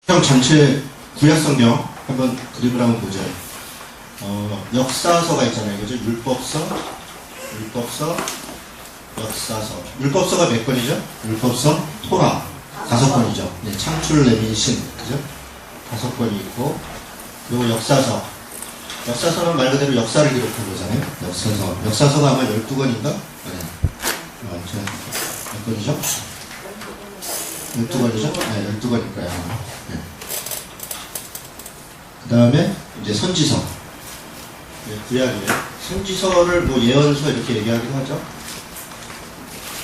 형 전체 구약성경 한번 그림을 한번 보죠. 역사서가 있잖아요. 그죠? 율법서, 역사서. 율법서가 몇 권이죠? 율법서, 토라. 5권이죠. 네, 창출, 레민신. 그죠? 5권이 있고, 그리고 역사서. 역사서는 말 그대로 역사를 기록한 거잖아요. 역사서가 아마 12권인가? 네. 몇 권이죠? 12권이죠? 네, 12권일 거예요. 네. 그 다음에 이제 선지서. 네, 구약이에요. 선지서를 뭐 예언서 이렇게 얘기하기도 하죠.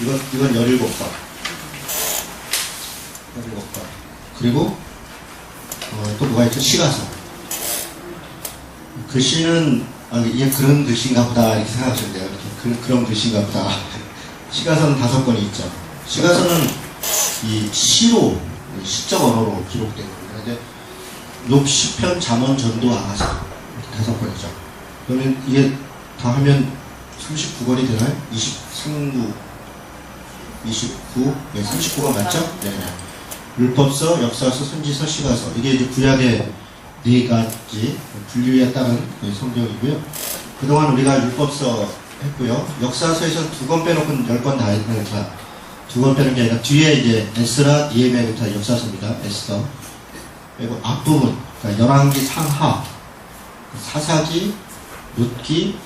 이건 17권. 17권. 그리고 또 뭐가 있죠? 시가서. 글씨는 이게 그런 글씨인가 보다 이렇게 생각하시면 돼요. 이렇게 그런 글씨인가 보다. 시가서는 5권이 있죠. 시가서는 이 시로, 시적 언어로 기록된 겁니다. 이제 욥, 시편, 잠언, 전도, 아하서 5권이죠. 그러면 이게 다 하면 39권이 되나요? 29, 네, 39권 맞죠? 네. 율법서, 역사서, 선지서, 시가서. 이게 이제 구약의 4가지 분류에 따른 성경이고요. 그동안 우리가 율법서 했고요. 역사서에서 2권 빼놓고는 10권 다 했으니까 2권 빼는 게 아니라 뒤에 이제 에스라, 니에미야부터 역사서입니다. 에스더. 그리고 앞부분, 그러니까 열왕기 상하, 사사기, 룻기,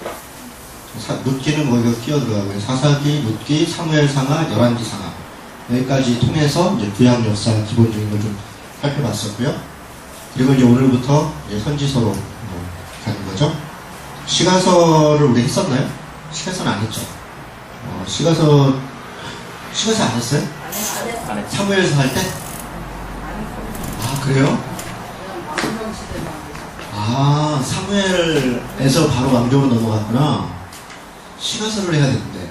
룻기는 뭐 이거 끼어 들어가고요. 사사기, 룻기, 사무엘 상하, 열왕기 상하. 여기까지 통해서 이제 구약 역사 기본적인 걸 좀 살펴봤었고요. 그리고 이제 오늘부터 이제 선지서로 가는 거죠. 시가서를 우리 했었나요? 시가서는 안 했죠. 시가서 안 했어요? 안 했어요. 사무엘서 할 때? 아, 그래요? 아, 사무엘에서 바로 왕정으로 넘어갔구나. 시가서를 해야 되는데.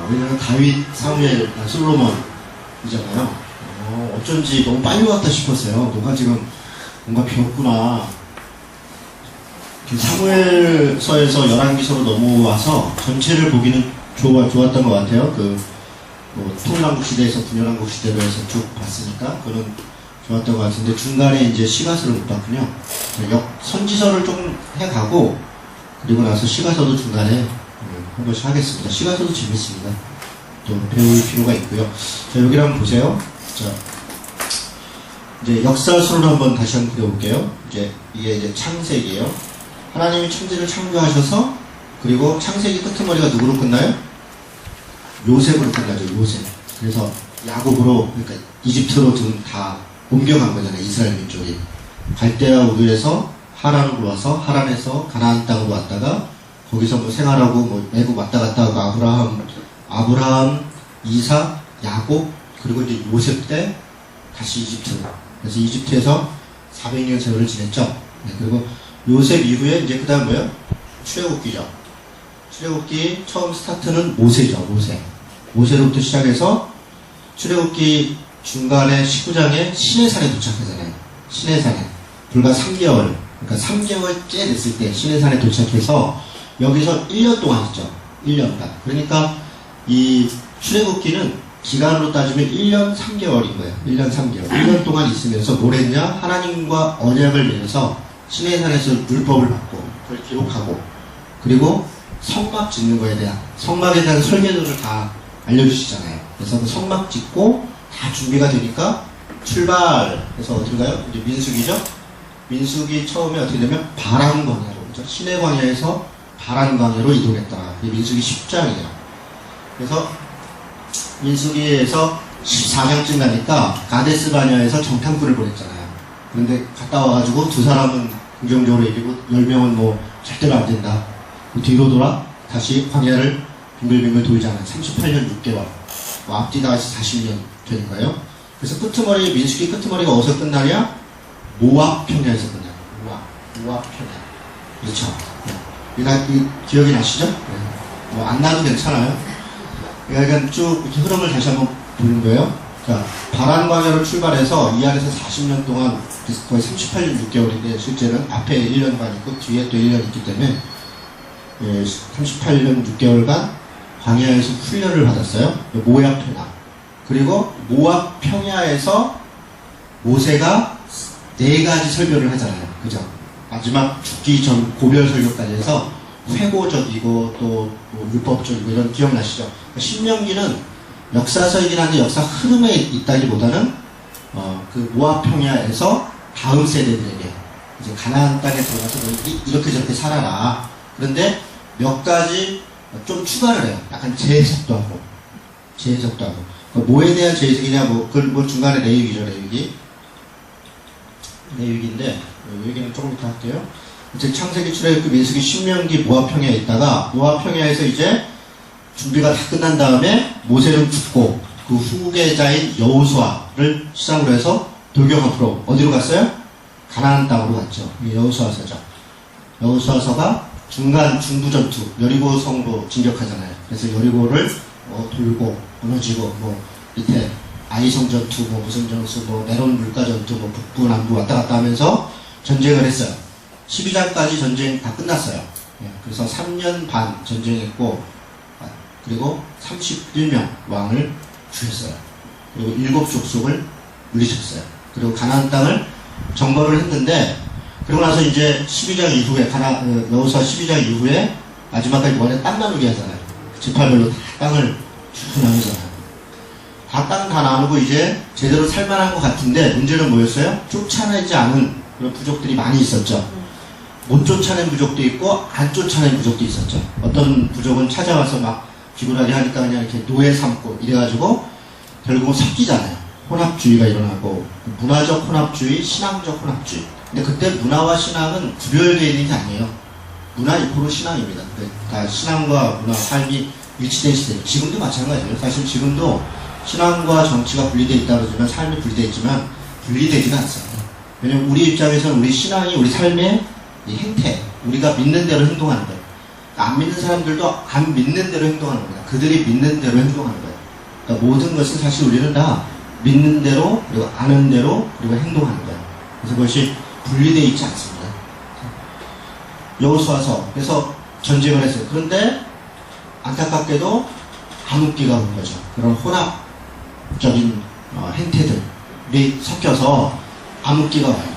왜냐면 다윗, 사무엘, 솔로몬이잖아요. 어쩐지 너무 빨리 왔다 싶었어요. 너가 지금 뭔가 배웠구나. 사무엘서에서 열왕기서로 넘어와서 전체를 보기는 좋았던 것 같아요. 통일왕국 시대에서 분열왕국 시대로 해서 쭉 봤으니까 그거는 좋았던 것 같은데 중간에 이제 시가서를 못 봤군요. 선지서를 좀 해가고 그리고 나서 시가서도 중간에 한 번씩 하겠습니다. 시가서도 재밌습니다. 또 배울 필요가 있고요. 자, 여기 한번 보세요. 자, 이제 역사서를 한번 다시 한번 그려볼게요. 이게 이제 창세기예요. 하나님이 천지를 창조하셔서 그리고 창세기 끄트머리가 누구로 끝나요? 요셉으로 끝나죠. 요셉. 그래서 야곱으로, 그러니까 이집트로 지금 다 옮겨간 거잖아요. 이스라엘 민족이. 갈대아 우르에서 하란으로 와서 하란에서 가나안 땅으로 왔다가 거기서 뭐 생활하고 뭐 외국 왔다 갔다 하고 아브라함, 이삭, 야곱, 그리고 이제 요셉 때 다시 이집트로. 그래서 이집트에서 400년 세월을 지냈죠. 네, 그리고 요셉 이후에 이제 그 다음 뭐예요? 출애굽기죠. 출애굽기 처음 스타트는 모세죠. 모세로부터 시작해서 출애굽기 중간에 19장에 시내산에 도착하잖아요. 시내산에. 불과 3개월. 그러니까 3개월째 됐을 때 시내산에 도착해서 여기서 1년 동안 있죠. 1년간. 그러니까 이 출애굽기는 기간으로 따지면 1년 3개월인 거예요. 1년 3개월. 1년 동안 있으면서 뭘 했냐? 하나님과 언약을 맺어서 시내산에서 율법을 받고 그걸 기록하고 그리고 성막 짓는 거에 대한 성막에 대한 설계도를 다 알려주시잖아요. 그래서 그 성막 짓고 다 준비가 되니까 출발. 그래서 어디로 가요? 이제 민수기죠. 민수기 처음에 어떻게 되면 바란 광야로, 그죠? 시내 광야에서 바란 광야로 이동했다. 이게 민수기 10장이에요. 그래서 민수기에서 14장쯤 가니까 가데스 바냐에서 정탐꾼을 보냈잖아요. 그런데 갔다 와가지고 두 사람은 긍정적으로 얘기고 10명은 뭐 절대로 안 된다. 뒤로 돌아 다시 광야를 빙글빙글 돌잖아요. 38년 6개월. 뭐 앞뒤 다 해서 40년 되는 거예요. 그래서 민수기 끄트머리가 어디서 끝나냐? 모압 평야에서 끝나요. 모압 평야. 그렇죠. 이 기억이 나시죠? 뭐 안 나도 괜찮아요. 그러니까 쭉 이렇게 흐름을 다시 한번 보는 거예요. 자, 바란 광야로 출발해서 이 안에서 40년 동안 거의 38년 6개월인데 실제는 앞에 1년간 있고 뒤에 또 1년 있기 때문에 38년 6개월간 광야에서 훈련을 받았어요. 모압 평야. 그리고 모압 평야에서 모세가 네 가지 설교를 하잖아요. 그죠? 마지막 죽기 전 고별 설교까지 해서 회고적이고 또뭐 율법적이고 이런 기억나시죠? 신명기는 역사서이긴 한데 역사 흐름에 있다기보다는 그 모압 평야에서 다음 세대들에게 이제 가나안 땅에 들어가서 이렇게 저렇게 살아라. 그런데 몇 가지 좀 추가를 해요. 약간 재해석도 하고. 뭐에 대한 재해석이냐, 뭐 중간에 레위기죠, 레위기인데, 레위기는 조금 이따 할게요. 이제 창세기, 출애굽기, 민수기, 신명기, 모압 평야에 있다가, 모압 평야에서 이제 준비가 다 끝난 다음에 모세는 죽고, 그 후계자인 여호수아를 시작으로 해서 돌격 앞으로 어디로 갔어요? 가나안 땅으로 갔죠. 여호수아서죠. 여호수아서가 중간 중부전투, 여리고 성도 진격하잖아요. 그래서 여리고를 돌고 무너지고 밑에 아이성 전투, 무슨 전투, 메론 물가 전투, 북부 남부 왔다 갔다 하면서 전쟁을 했어요. 12장까지 전쟁 다 끝났어요. 그래서 3년 반 전쟁했고, 그리고 31명 왕을 죽였어요. 그리고 7족속을 물리쳤어요. 그리고 가나안 땅을 정벌을 했는데, 그러고 나서 이제 12장 이후에 여호수아 12장 이후에 마지막까지 원래 땅 나누기 하잖아요. 지파별로 다 땅을 쭉 나누잖아요. 땅 다 나누고 이제 제대로 살만한 것 같은데, 문제는 뭐였어요? 쫓아내지 않은 그런 부족들이 많이 있었죠. 못 쫓아낸 부족도 있고 안 쫓아낸 부족도 있었죠. 어떤 부족은 찾아와서 막 비굴하게 하니까 그냥 이렇게 노예 삼고 이래가지고 결국은 섞이잖아요. 혼합주의가 일어나고, 문화적 혼합주의, 신앙적 혼합주의. 근데 그때 문화와 신앙은 구별되어 있는 게 아니에요. 문화 이코로 신앙입니다. 다 신앙과 문화, 삶이 일치된 시대. 지금도 마찬가지예요. 사실 지금도 신앙과 정치가 분리되어 있다 그러지만, 삶이 분리되어 있지만 분리되지가 않습니다. 왜냐면 우리 입장에서는 우리 신앙이 우리 삶의 이 행태, 우리가 믿는 대로 행동하는 거예요. 안 믿는 사람들도 안 믿는 대로 행동하는 겁니다. 그들이 믿는 대로 행동하는 거예요. 그러니까 모든 것은 사실 우리는 다 믿는 대로, 그리고 아는 대로, 그리고 행동하는 거예요. 그래서 그것이 분리되어 있지 않습니다. 여호수아서, 그래서 전쟁을 했어요. 그런데 안타깝게도 암흑기가 온 거죠. 그런 혼합적인 행태들이 섞여서 암흑기가 와요.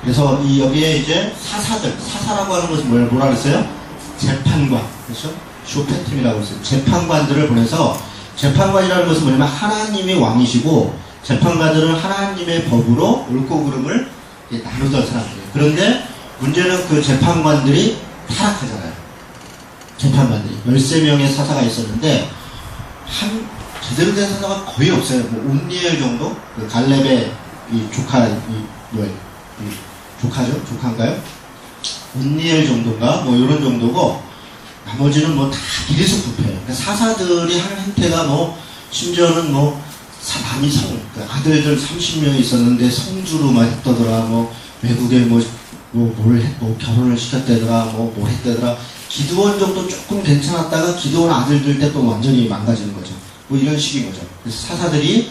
그래서 여기에 이제 사사라고 하는 것은 뭐라 그랬어요? 재판관, 그렇죠? 쇼페팀이라고 했어요. 재판관들을 보내서, 재판관이라는 것은 뭐냐면 하나님이 왕이시고, 재판관들은 하나님의 법으로 옳고 그름을 나누던 사람들이에요. 그런데 문제는 그 재판관들이 타락하잖아요. 재판관들이 13명의 사사가 있었는데 제대로 된 사사가 거의 없어요. 온니엘 정도? 그 갈렙의 조카죠? 조카인가요? 온니엘 정도인가? 이런 정도고, 나머지는 다 비리수부패예요. 그러니까 사사들이 하는 행태가 심지어는 남이 그 아들들 30명이 있었는데 성주로만 했다더라, 외국에 결혼을 시켰다더라, 뭘 했다더라. 기드온 정도 조금 괜찮았다가 기드온 아들들 때 또 완전히 망가지는 거죠. 이런 식인 거죠. 그래서 사사들이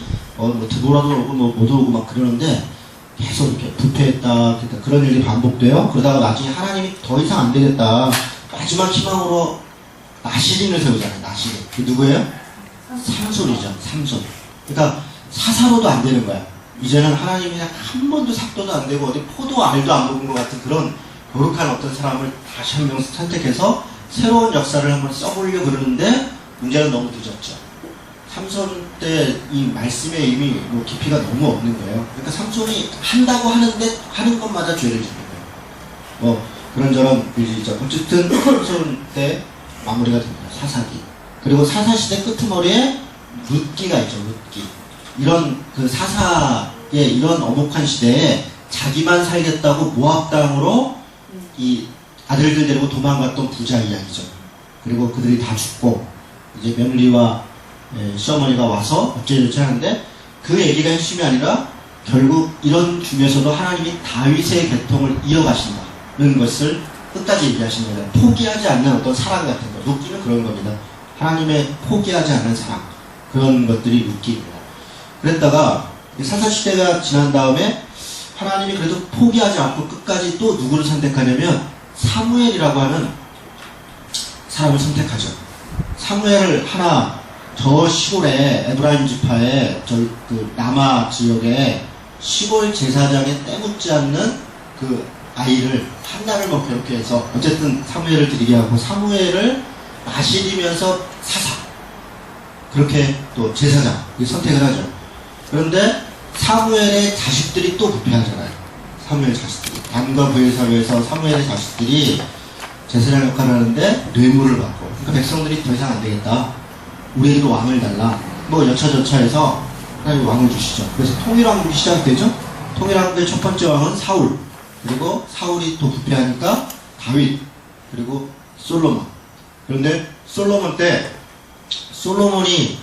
드보라도 오고 못 오고 막 그러는데, 계속 이렇게 부패했다, 그런 일이 반복돼요. 그러다가 나중에 하나님이 더 이상 안 되겠다, 마지막 희망으로 나시린을 세우잖아요. 나시린. 그 누구예요? 삼손이죠. 삼손. 그러니까 사사로도 안 되는 거야. 이제는 하나님이 그냥 한 번도 삭도도 안 되고 어디 포도 알도 안 먹은 것 같은 그런 거룩한 어떤 사람을 다시 한 명 선택해서 새로운 역사를 한번 써보려고 그러는데, 문제는 너무 늦었죠. 삼손 때 이 말씀의 이미 깊이가 너무 없는 거예요. 그러니까 삼손이 한다고 하는데 하는 것마다 죄를 짓는 거예요. 그런저런 일이죠. 어쨌든 삼손 때 마무리가 됩니다. 사사기. 그리고 사사시대 끄트머리에 룻기가 있죠. 룻기. 이런 그 사사의 이런 어목한 시대에 자기만 살겠다고 모압 땅으로 이 아들들 데리고 도망갔던 부자 이야기죠. 그리고 그들이 다 죽고 이제 며느리와 시어머니가 와서 어쩌저쩌 하는데, 그 얘기가 핵심이 아니라 결국 이런 중에서도 하나님이 다윗의 계통을 이어가신다는 것을 끝까지 얘기하시는 거예요. 포기하지 않는 어떤 사랑 같은 거. 룻기는 그런 겁니다. 하나님의 포기하지 않는 사랑, 그런 것들이 룻기입니다. 그랬다가 사사시대가 지난 다음에 하나님이 그래도 포기하지 않고 끝까지 또 누구를 선택하냐면 사무엘이라고 하는 사람을 선택하죠. 사무엘을 저 시골에 에브라임 지파에 그 남아 지역에 시골 제사장에 때묻지 않는 그 아이를 한 달을 뭐 그렇게 해서 어쨌든 사무엘을 드리게 하고 사무엘을 마시리면서 사사 그렇게 또 제사장 선택을 하죠. 그런데 사무엘의 자식들이 또 부패하잖아요. 사무엘 자식들이 단과 부의 사회에서 사무엘의 자식들이 제사장 역할을 하는데 뇌물을 받고 그러니까 백성들이 더 이상 안 되겠다. 우리에게도 왕을 달라. 뭐 여차저차해서 하나님 왕을 주시죠. 그래서 통일왕국이 시작되죠. 통일왕국의 첫 번째 왕은 사울. 그리고 사울이 또 부패하니까 다윗. 그리고 솔로몬. 그런데 솔로몬 때 솔로몬이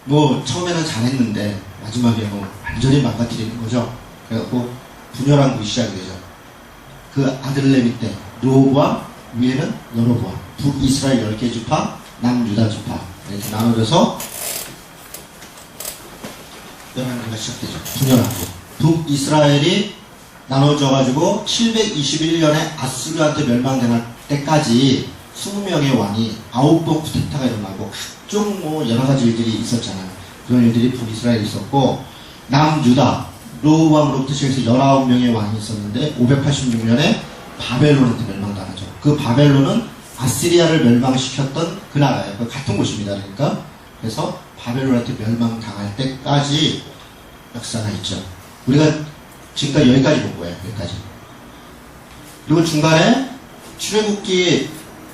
뭐 처음에는 잘했는데 마지막에 뭐 완전히 망가뜨리는 거죠. 그래갖고 분열왕국이 시작이 되죠. 그 아들레위 때 르호보암 위에는 여로보암 북이스라엘 10개 지파 남유다 지파 이렇게 나눠져서 11개가 시작되죠. 분열왕국. 북이스라엘이 나눠져가지고 721년에 아수르한테 멸망될 때까지 20명의 왕이 9번 쿠데타가 일어나고 각종 뭐 여러가지 일들이 있었잖아요. 그런 일들이 북이스라엘에 있었고 남유다 르호보암으로부터 시작해서 19명의 왕이 있었는데 586년에 바벨론한테 멸망당하죠. 그 바벨론은 아시리아를 멸망시켰던 그 나라예요. 그 같은 곳입니다. 그러니까 그래서 바벨론한테 멸망당할 때까지 역사가 있죠. 우리가 지금까지 여기까지 본 거예요. 여기까지. 그리고 중간에 출애굽기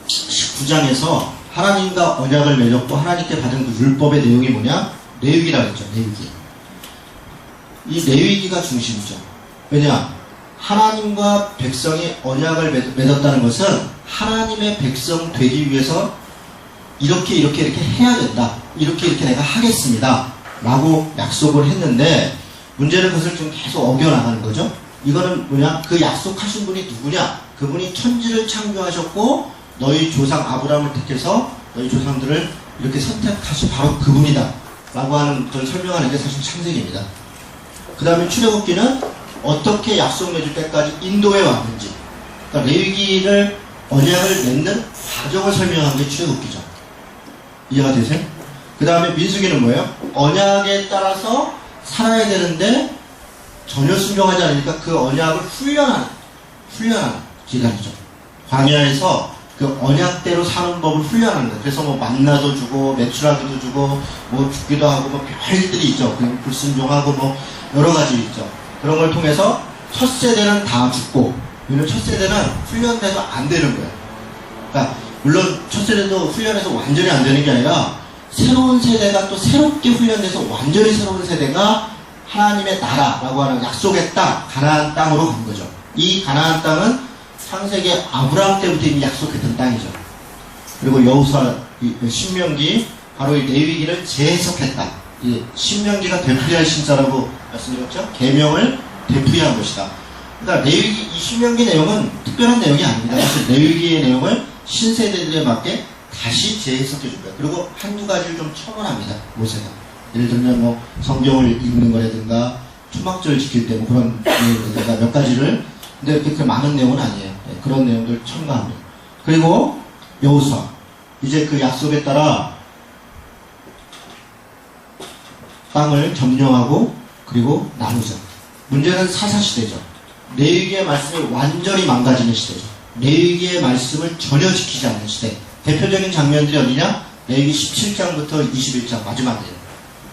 19장에서 하나님과 언약을 맺었고 하나님께 받은 그 율법의 내용이 뭐냐? 레위기라고 했죠. 레위기. 이 레위기가 중심이죠. 왜냐? 하나님과 백성이 언약을 맺었다는 것은 하나님의 백성 되기 위해서 이렇게 해야 된다. 이렇게 내가 하겠습니다. 라고 약속을 했는데 문제는 그것을 좀 계속 어겨나가는 거죠. 이거는 뭐냐? 그 약속하신 분이 누구냐? 그분이 천지를 창조하셨고 너희 조상 아브라함을 택해서 너희 조상들을 이렇게 선택하신 바로 그분이다. 라고 하는 걸 설명하는 게 사실 창세기입니다. 그 다음에 출애굽기는 어떻게 약속 맺을 때까지 인도해 왔는지 그러니까 레위기를 언약을 맺는 과정을 설명하는 게 출애굽기죠. 이해가 되세요? 그 다음에 민수기는 뭐예요? 언약에 따라서 살아야 되는데 전혀 순종하지 않으니까 그 언약을 훈련하는 기간이죠. 광야에서 그 언약대로 사는 법을 훈련하는 거예요. 그래서 뭐 만나도 주고 메추라기도 주고 뭐 죽기도 하고 뭐 별일들이 있죠. 불순종하고 뭐 여러 가지 있죠. 그런 걸 통해서 첫 세대는 다 죽고 첫 세대는 훈련돼도 안 되는 거예요. 그러니까 물론 첫 세대도 훈련해서 완전히 안 되는 게 아니라 새로운 세대가 또 새롭게 훈련돼서 완전히 새로운 세대가 하나님의 나라라고 하는 약속의 땅, 가나안 땅으로 간 거죠. 이 가나안 땅은 창세기 아브라함 때부터 이미 약속했던 땅이죠. 그리고 여호수아, 신명기, 바로 이 레위기를 재해석했다. 이 신명기가 되풀이할 신자라고 말씀드렸죠. 계명을 되풀이한 것이다. 그러니까 레위기, 이 신명기 내용은 특별한 내용이 아닙니다. 사실 레위기의 내용을 신세대들에 맞게 다시 재해석해 준 거예요. 그리고 한두 가지를 좀 첨언합니다. 모세가. 예를 들면 뭐 성경을 읽는 거라든가 초막절 지킬 때 뭐 그런 내용이라든가 몇 가지를 근데 그렇게 많은 내용은 아니에요. 네, 그런 내용들 첨가합니다. 그리고 여호수아 이제 그 약속에 따라 땅을 점령하고 그리고 나누자. 문제는 사사시대죠. 레위기의 말씀이 완전히 망가지는 시대죠. 레위기의 말씀을 전혀 지키지 않는 시대. 대표적인 장면들이 어디냐? 레위기 17장부터 21장 마지막이에요.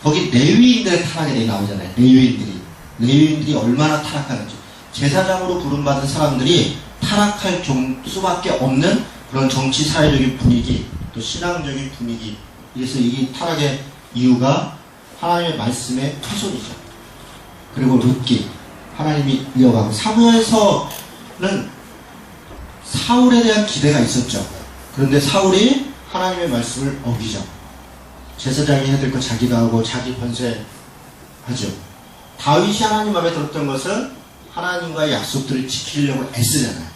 거기 레위인들의 타락이 나오잖아요. 레위인들이 얼마나 타락하는지. 제사장으로 부름받은 사람들이 타락할 수밖에 없는 그런 정치 사회적인 분위기, 또 신앙적인 분위기. 그래서 이 타락의 이유가 하나님의 말씀의 훼손이죠. 그리고 룻기, 하나님이 이어가고 사무엘서는 사울에 대한 기대가 있었죠. 그런데 사울이 하나님의 말씀을 어기죠. 제사장이 해야 될 거 자기가 하고 자기 번세하죠. 다윗이 하나님 마음에 들었던 것은 하나님과의 약속들을 지키려고 애쓰잖아요.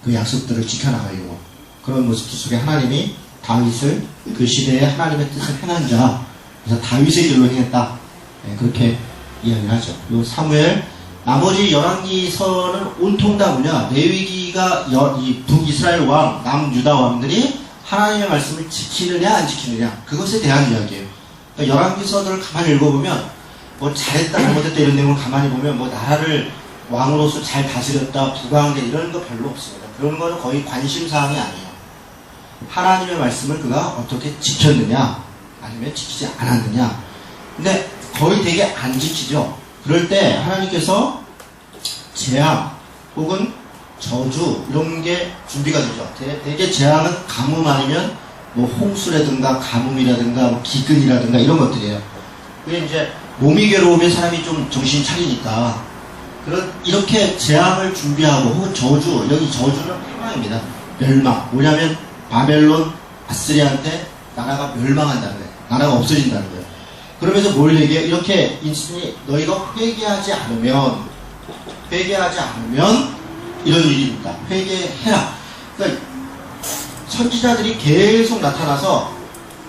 그 약속들을 지켜나가려고. 그런 모습 속에 하나님이 다윗을 그 시대에 하나님의 뜻을 행한 자, 그래서 다윗의 길로 행했다. 네, 그렇게 이야기를 하죠. 그리고 사무엘, 나머지 열왕기서는 온통 다 뭐냐, 레위기가 이 북이스라엘 왕, 남유다 왕들이 하나님의 말씀을 지키느냐 안 지키느냐, 그것에 대한 이야기예요. 그러니까 열왕기서들을 가만히 읽어보면 뭐 잘했다 잘못했다 이런 내용을 가만히 보면 뭐 나라를 왕으로서 잘 다스렸다 부강한 게 이런 거 별로 없습니다. 그런 거는 거의 관심사항이 아니에요. 하나님의 말씀을 그가 어떻게 지켰느냐 아니면 지키지 않았느냐. 근데 거의 되게 안 지키죠. 그럴 때 하나님께서 재앙 혹은 저주 이런 게 준비가 되죠. 대개 재앙은 가뭄 아니면 뭐 홍수라든가 가뭄이라든가 뭐 기근이라든가 이런 것들이에요. 그게 이제 몸이 괴로우면 사람이 좀 정신 차리니까 이렇게 재앙을 준비하고 혹은 저주, 여기 저주는 패망입니다. 멸망. 뭐냐면 바벨론, 아스리아한테 나라가 멸망한다는 거예요. 나라가 없어진다는 거예요. 그러면서 뭘 얘기해요? 이렇게 있으니 너희가 회개하지 않으면 이런 일이 있다. 회개해라. 그러니까 선지자들이 계속 나타나서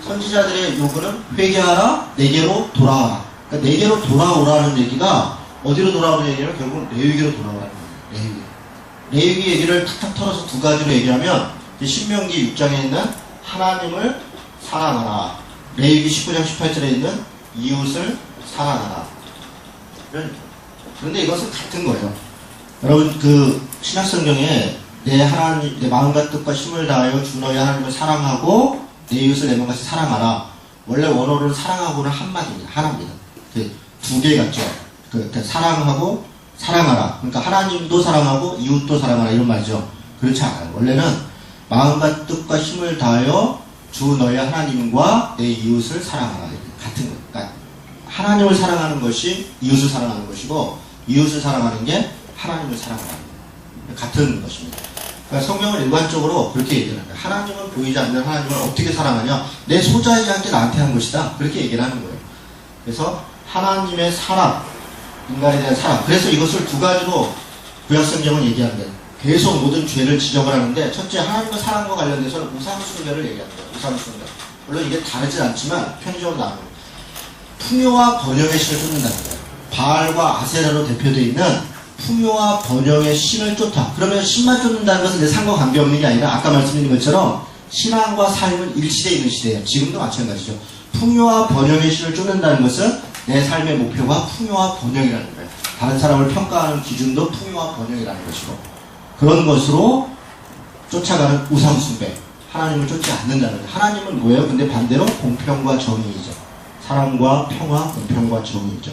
선지자들의 요구는 회개하라, 내게로 돌아와라. 그러니까 내게로 돌아오라는 얘기가 어디로 돌아오는 얘기는 결국은 레위기로 돌아오라는 거예요. 레위기 얘기를 탁탁 털어서 두 가지로 얘기하면 신명기 6장에 있는 하나님을 사랑하라, 레위기 19장 18절에 있는 이웃을 사랑하라. 그런데 이것은 같은 거예요. 여러분 그 신약성경에 내 마음과 뜻과 힘을 다하여 주 너희 하나님을 사랑하고 내 이웃을 내 몸같이 사랑하라. 원래 원어로는 사랑하고는 한마디입니다. 하나입니다. 두 개 같죠. 사랑하고 사랑하라. 그러니까 하나님도 사랑하고 이웃도 사랑하라 이런 말이죠. 그렇지 않아요. 원래는 마음과 뜻과 힘을 다하여 주 너희 하나님과 내 이웃을 사랑하라. 같은 거예요. 그러니까 하나님을 사랑하는 것이 이웃을 사랑하는 것이고 이웃을 사랑하는 게 하나님을 사랑하는 거예요. 같은 것입니다. 그러니까 성경은 일반적으로 그렇게 얘기를 합니다. 하나님은 보이지 않는 하나님을 어떻게 사랑하냐? 내 소자이지 않게 나한테 한 것이다. 그렇게 얘기를 하는 거예요. 그래서 하나님의 사랑, 인간에 대한 사랑. 그래서 이것을 두 가지로 구약성경은 얘기합니다. 계속 모든 죄를 지적을 하는데 첫째 하나님의 사랑과 관련돼서는 우상숭배를 얘기합니다. 우상숭배. 물론 이게 다르진 않지만 편의적으로 나옵니다. 풍요와 번영의 신을 쫓는다는 거예요. 바알과 아세라로 대표되어 있는 풍요와 번영의 신을 쫓아. 그러면 신만 쫓는다는 것은 내 삶과 관계없는 게 아니라 아까 말씀드린 것처럼 신앙과 삶은 일시대에 있는 시대예요. 지금도 마찬가지죠. 풍요와 번영의 신을 쫓는다는 것은 내 삶의 목표가 풍요와 번영이라는 거예요. 다른 사람을 평가하는 기준도 풍요와 번영이라는 것이고 그런 것으로 쫓아가는 우상숭배. 하나님을 쫓지 않는다는 거예요. 하나님은 뭐예요? 근데 반대로 공평과 정의이죠. 사랑과 평화, 공평과 정의이죠.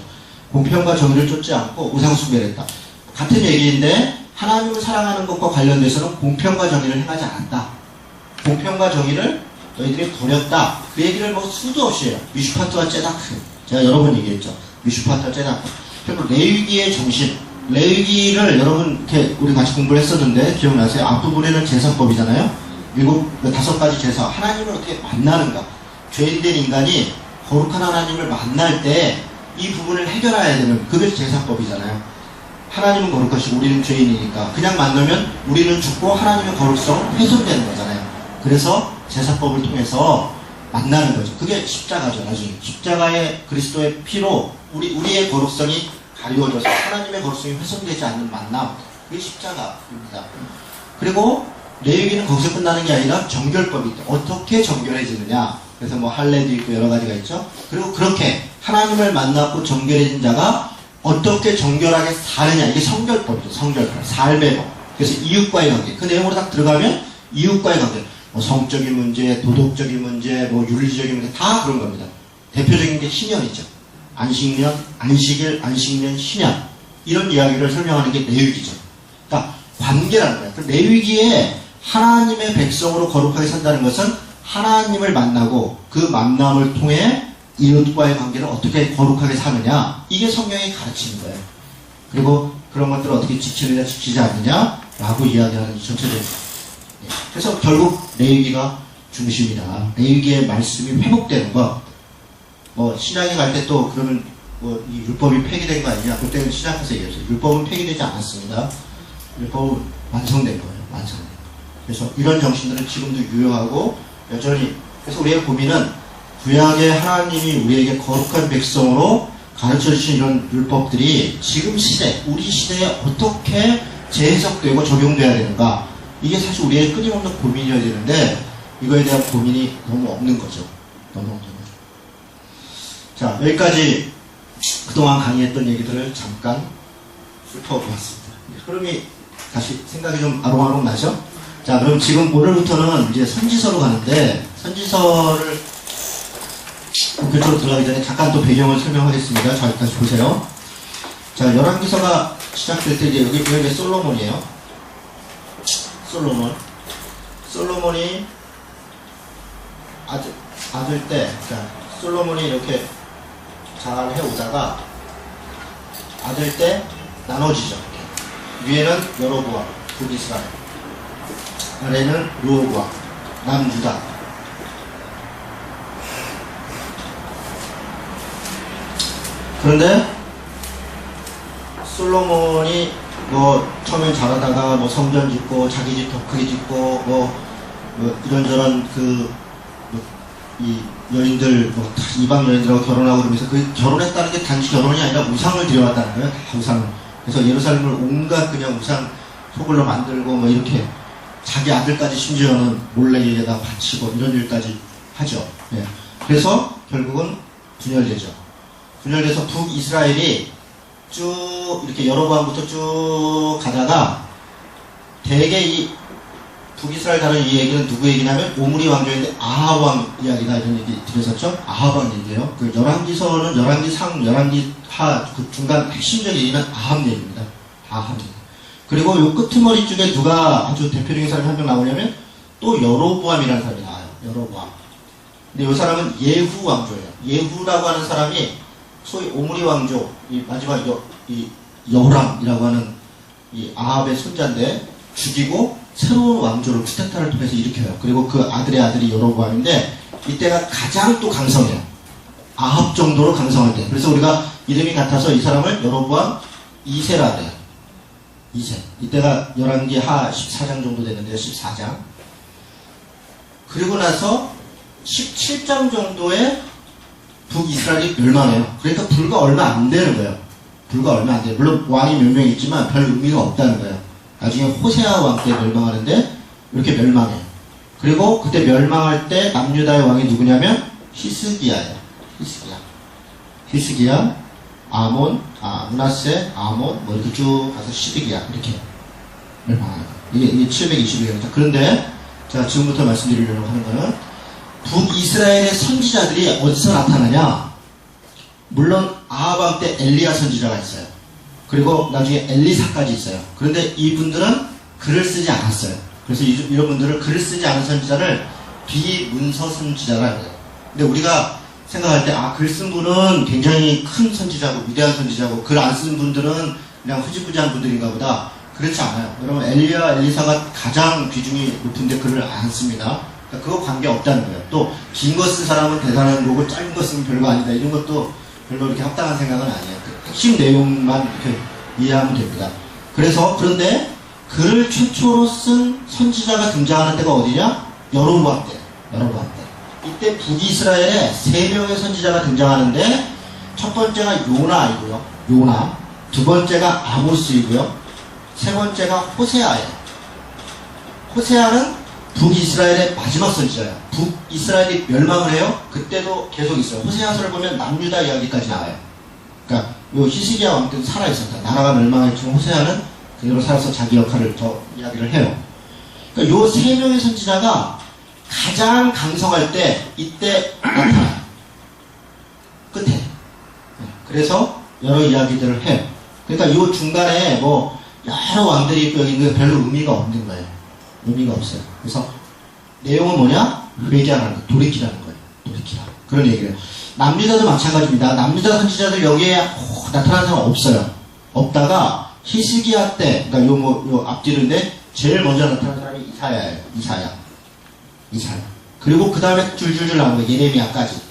공평과 정의를 쫓지 않고 우상숭배를 했다. 같은 얘기인데 하나님을 사랑하는 것과 관련돼서는 공평과 정의를 행하지 않았다. 공평과 정의를 너희들이 버렸다. 그 얘기를 뭐 수도 없이 해요. 미슈파트와 제다크. 제가 여러 번 얘기했죠. 미슈파트와 제다크. 그리고 레위기의 정신. 레위기를 여러분 이렇게 우리 같이 공부를 했었는데 기억나세요? 앞부분에는 제사법이잖아요. 5가지 제사. 하나님을 어떻게 만나는가. 죄인된 인간이 거룩한 하나님을 만날 때 이 부분을 해결해야 되는 그게 제사법이잖아요. 하나님은 거룩하시고 우리는 죄인이니까 그냥 만나면 우리는 죽고 하나님의 거룩성은 훼손되는 거잖아요. 그래서 제사법을 통해서 만나는 거죠. 그게 십자가죠. 나중에 십자가의 그리스도의 피로 우리의 거룩성이 가리워져서 하나님의 거룩성이 훼손되지 않는 만남, 그게 십자가입니다. 그리고 레위기는 거기서 끝나는 게 아니라 정결법이 있다. 어떻게 정결해지느냐. 그래서 뭐 할례도 있고 여러 가지가 있죠. 그리고 그렇게 하나님을 만났고 정결해진 자가 어떻게 정결하게 사느냐. 이게 성결법이죠. 성결법. 삶의 법. 그래서 이웃과의 관계. 그 내용으로 딱 들어가면 이웃과의 관계. 뭐 성적인 문제, 도덕적인 문제, 뭐 윤리적인 문제 다 그런 겁니다. 대표적인 게 신년이죠. 안식년, 안식년, 신년. 이런 이야기를 설명하는 게 레위기죠. 그러니까 관계라는 거예요. 그 레위기에 하나님의 백성으로 거룩하게 산다는 것은 하나님을 만나고 그 만남을 통해 이웃과의 관계를 어떻게 거룩하게 사느냐. 이게 성경이 가르치는 거예요. 그리고 그런 것들을 어떻게 지키느냐, 지키지 않느냐 라고 이야기하는 이 전체적인. 그래서 결국 레위기가 중심이다. 레위기의 말씀이 회복되는 것. 뭐 신약에 갈 때 또 그러면 뭐 이 율법이 폐기된 거 아니냐. 그때는 신약에서 얘기했어요. 율법은 폐기되지 않았습니다. 율법은 완성된 거예요. 완성된 거. 그래서 이런 정신들은 지금도 유효하고 여전히. 그래서 우리의 고민은 구약의 하나님이 우리에게 거룩한 백성으로 가르쳐 주신 이런 율법들이 지금 시대, 우리 시대에 어떻게 재해석되고 적용돼야 되는가. 이게 사실 우리의 끊임없는 고민이어야 되는데 이거에 대한 고민이 너무 없는 거죠. 너무 없는 거죠. 자, 여기까지 그동안 강의했던 얘기들을 잠깐 훑어보았습니다. 흐름이 다시 생각이 좀 아롱아롱 나죠? 자, 그럼 지금 오늘부터는 이제 선지서로 가는데, 선지서를 본격적으로 들어가기 전에 잠깐 또 배경을 설명하겠습니다. 자, 다시 보세요. 자, 열왕기서가 시작될 때 이제 여기 솔로몬이에요. 솔로몬이 아들 때, 자, 솔로몬이 이렇게 잘 해오다가 아들 때 나눠지죠. 위에는 여로보암, 북이스라엘, 아래는 르호보암, 남유다. 그런데 솔로몬이 뭐 처음엔 잘하다가 뭐 성전 짓고 자기 집 더 크게 짓고 뭐 이런저런 이 여인들 이방 여인들하고 결혼하고 그러면서 그 결혼했다는 게 단지 결혼이 아니라 우상을 들여왔다는 거예요. 다 우상을. 그래서 예루살렘을 온갖 그냥 우상 소굴로 만들고 뭐 이렇게 자기 아들까지 심지어는 몰래 얘기에다 바치고 이런 일까지 하죠. 예. 그래서 결국은 분열되죠. 분열돼서 북이스라엘이 쭉 이렇게 여로보암부터 쭉 가다가 대개 이 북이스라엘 다른 이 얘기는 누구 얘기냐면 오므리 왕조인데 아합 왕 이야기다 이런 얘기 들으셨죠? 아합 왕 얘기예요. 그 열왕기서는 열왕기상, 열왕기하 그 중간 핵심적인 얘기는 아합 얘기입니다. 아합 얘기. 그리고 요 끄트머리 쪽에 누가 아주 대표적인 사람이 한 명 나오냐면 또 여로보암이라는 사람이 나와요. 여로보암. 근데 이 사람은 예후 왕조예요. 예후라고 하는 사람이 소위 오므리 왕조, 이 마지막 이 여호람이라고 하는 이 아합의 손자인데 죽이고 새로운 왕조를 쿠데타를 통해서 일으켜요. 그리고 그 아들의 아들이 여로보암인데 이때가 가장 또 강성해요. 아합 정도로 강성한데. 그래서 우리가 이름이 같아서 이 사람을 여로보암 2세라 그래요. 2세. 이때가 열왕기하 14장 정도 되는데요. 14장. 그리고 나서 17장 정도에 북이스라엘이 멸망해요. 그러니까 불과 얼마 안 되는 거예요. 불과 얼마 안 돼요. 물론 왕이 몇 명 있지만 별 의미가 없다는 거예요. 나중에 호세아 왕 때 멸망하는데 이렇게 멸망해요. 그리고 그때 멸망할 때 남유다의 왕이 누구냐면 히스기야예요. 히스기야, 아몬, 므낫세, 아몬 뭐 이렇게 쭉 가서 시드기야 이렇게 멸망하는 거예요. 이게 720년이죠. 그런데 제가 지금부터 말씀드리려고 하는 거는 북이스라엘의 선지자들이 어디서 나타나냐? 물론 아합 왕 때 엘리야 선지자가 있어요. 그리고 나중에 엘리사까지 있어요. 그런데 이분들은 글을 쓰지 않았어요. 그래서 이런 분들을 글을 쓰지 않은 선지자를 비문서 선지자라 해요. 근데 우리가 생각할 때 글 쓴 분은 굉장히 큰 선지자고 위대한 선지자고 글 안 쓴 분들은 그냥 흐지부지한 분들인가 보다. 그렇지 않아요. 여러분 엘리야, 엘리사가 가장 비중이 높은데 글을 안 씁니다. 그러니까 그거 관계 없다는 거예요. 또 긴 거 쓴 사람은 대단한 거고 짧은 거 쓰면 별거 아니다. 이런 것도 별로 이렇게 합당한 생각은 아니에요. 핵심 내용만 이렇게 이해하면 됩니다. 그런데 글을 최초로 쓴 선지자가 등장하는 때가 어디냐? 여로보암 때. 이때 북이스라엘에 3명의 선지자가 등장하는데 첫 번째가 요나이고요. 두 번째가 아모스이고요. 세 번째가 호세아예요. 호세아는 북이스라엘의 마지막 선지자예요. 북이스라엘이 멸망을 해요. 그때도 계속 있어요. 호세아서를 보면 남유다 이야기까지 나와요. 그러니까 요 히스기야 왕 때는 살아있었다. 나라가 멸망했지만 호세아는 그대로 살아서 자기 역할을 더 이야기를 해요. 그러니까 요 3명의 선지자가 가장 강성할 때 이때 나타나요. 끝에. 그래서 여러 이야기들을 해요. 그러니까 요 중간에 뭐 여러 왕들이 있고 여기 있는 게 별로 의미가 없는 거예요. 의미가 없어요. 그래서 내용은 뭐냐? 회개하라는 거예요. 돌이키라는 거예요. 돌이키라. 그런 얘기를 해요. 남유다도 마찬가지입니다. 남유다 선지자들 여기에 나타나는 사람 없어요. 없다가 히스기야 때, 그러니까 요 앞뒤인데 제일 먼저 나타난 사람이 이사야예요. 이사야. 그리고 그 다음에 줄줄줄 나오는 거예요. 예레미야까지.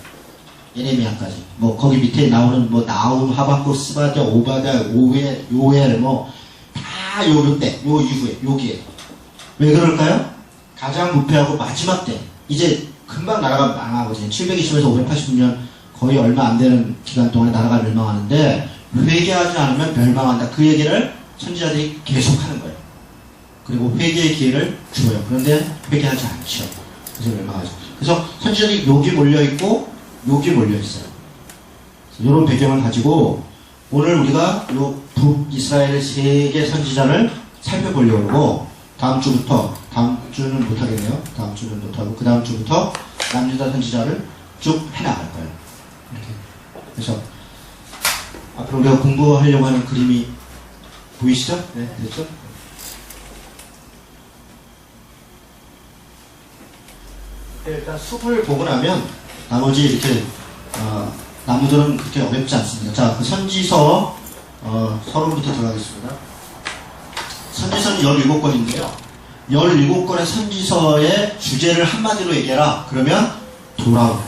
뭐 거기 밑에 나오는 뭐 나움, 하박국, 스바랴, 오바댜, 요엘 뭐 다 요때, 요 이후에, 여기에. 왜 그럴까요? 가장 부패하고 마지막 때. 이제 금방 나라가 망하거든요. 720에서 580년 거의 얼마 안 되는 기간 동안에 나라가 멸망하는데 회개하지 않으면 멸망한다. 그 얘기를 선지자들이 계속 하는 거예요. 그리고 회개의 기회를 주어요. 그런데 회개하지 않죠. 그래서 멸망하죠. 그래서 선지자들이 여기 몰려있고 여기 몰려있어요. 이런 배경을 가지고 오늘 우리가 요 북이스라엘의 3개 선지자를 살펴보려고 하고 다음 주는 못하겠네요. 다음 주는 못하고 그 다음 주부터 남유다 선지자를 쭉 해나갈 거예요. 이렇게. 그래서 앞으로 우리가 공부하려고 하는 그림이 보이시죠? 네, 됐죠? 일단 숲을 보고 나면 나머지 이렇게 나무들은 그렇게 어렵지 않습니다. 자, 그 선지서 서론부터 들어가겠습니다. 선지서는 17권인데요. 17권의 선지서의 주제를 한마디로 얘기해라. 그러면 돌아오라.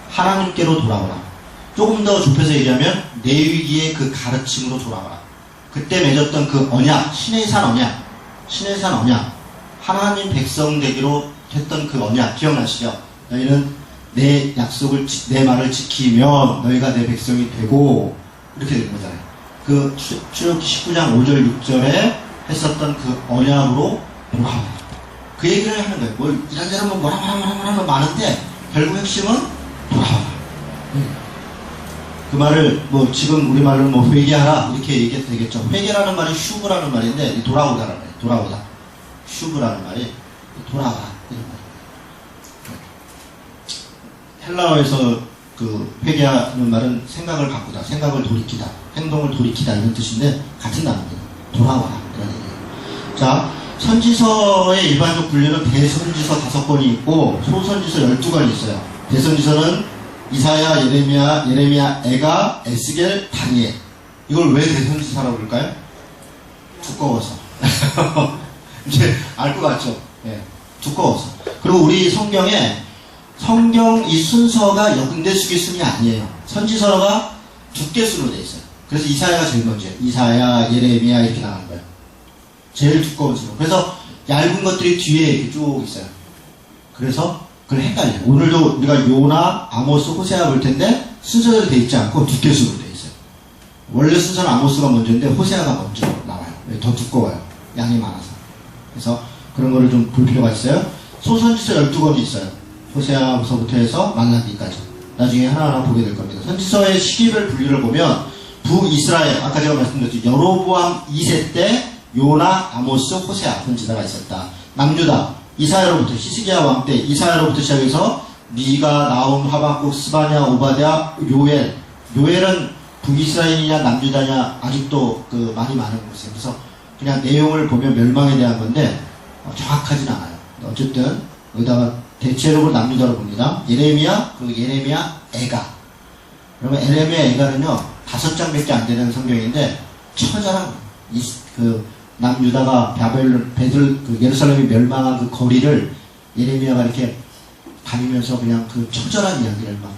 하나님께로 돌아오라. 조금 더 좁혀서 얘기하면 내 위기의 그 가르침으로 돌아오라. 그때 맺었던 그 언약, 신의 산 언약, 하나님 백성 되기로 했던 그 언약 기억나시죠? 너희는 내 약속을, 내 말을 지키면 너희가 내 백성이 되고 이렇게 된 거잖아요. 그 출애굽기 19장 5절 6절에 했었던 그 언약으로 돌아와. 그 얘기를 하는 거예요. 뭐 이런저런 뭐라 많은데 결국 핵심은 돌아와. 그 말을 뭐 지금 우리 말로 뭐 회개하라 이렇게 얘기해도 되겠죠. 회개라는 말이 슈브라는 말인데 돌아오다라는 말이에요. 돌아오다. 슈브라는 말이 돌아와 이런 말이에요. 헬라어에서 그 회개하는 말은 생각을 바꾸다, 생각을 돌이키다, 행동을 돌이키다 이런 뜻인데 같은 단어입니다. 돌아와라 이런 얘기예요. 자, 선지서의 일반적 분류는 대선지서 5권이 있고 소선지서 12권이 있어요. 대선지서는 이사야, 예레미야, 에가, 에스겔, 다니엘. 이걸 왜 대선지서라고 그럴까요? 두꺼워서. 이제 알 것 같죠? 예, 두꺼워서. 그리고 우리 성경 이 순서가 역대수기 순이 아니에요. 선지서가 두께순으로 되어 있어요. 그래서 이사야가 제일 먼저예요. 이사야, 예레미야 이렇게 나가는 거예요. 제일 두꺼운 순서. 그래서 얇은 것들이 뒤에 이렇게 쭉 있어요. 그래서 그걸 헷갈려요. 오늘도 우리가 요나, 아모스, 호세아 볼 텐데 순서대로 되어 있지 않고 두께순으로 되어 있어요. 원래 순서는 아모스가 먼저인데 호세아가 먼저 나와요. 더 두꺼워요. 양이 많아서. 그래서 그런 거를 좀 볼 필요가 있어요. 소선지서 12권이 있어요. 호세아서부터 해서 말라기까지. 나중에 하나하나 보게 될 겁니다. 선지서의 시기별 분류를 보면 북이스라엘, 아까 제가 말씀드렸죠. 여로보암 2세 때 요나, 아모스, 호세아 선지자가 있었다. 남유다, 이사야로부터, 히스기야 왕 때 이사야로부터 시작해서 미가, 나움, 하박국, 스바냐, 오바댜, 요엘은 북이스라엘이냐 남유다냐 아직도 그 말이 많은 곳이에요. 그래서 그냥 내용을 보면 멸망에 대한 건데 정확하진 않아요. 어쨌든 여기다가 대체적으로 남유다로 봅니다. 예레미야, 그리고 예레미야, 에가. 그러면 예레미야, 에가는요 5장밖에 안 되는 성경인데 처절한 그 남유다가 그 예루살렘이 멸망한 그 거리를 예레미야가 이렇게 다니면서 그냥 그 처절한 이야기를 막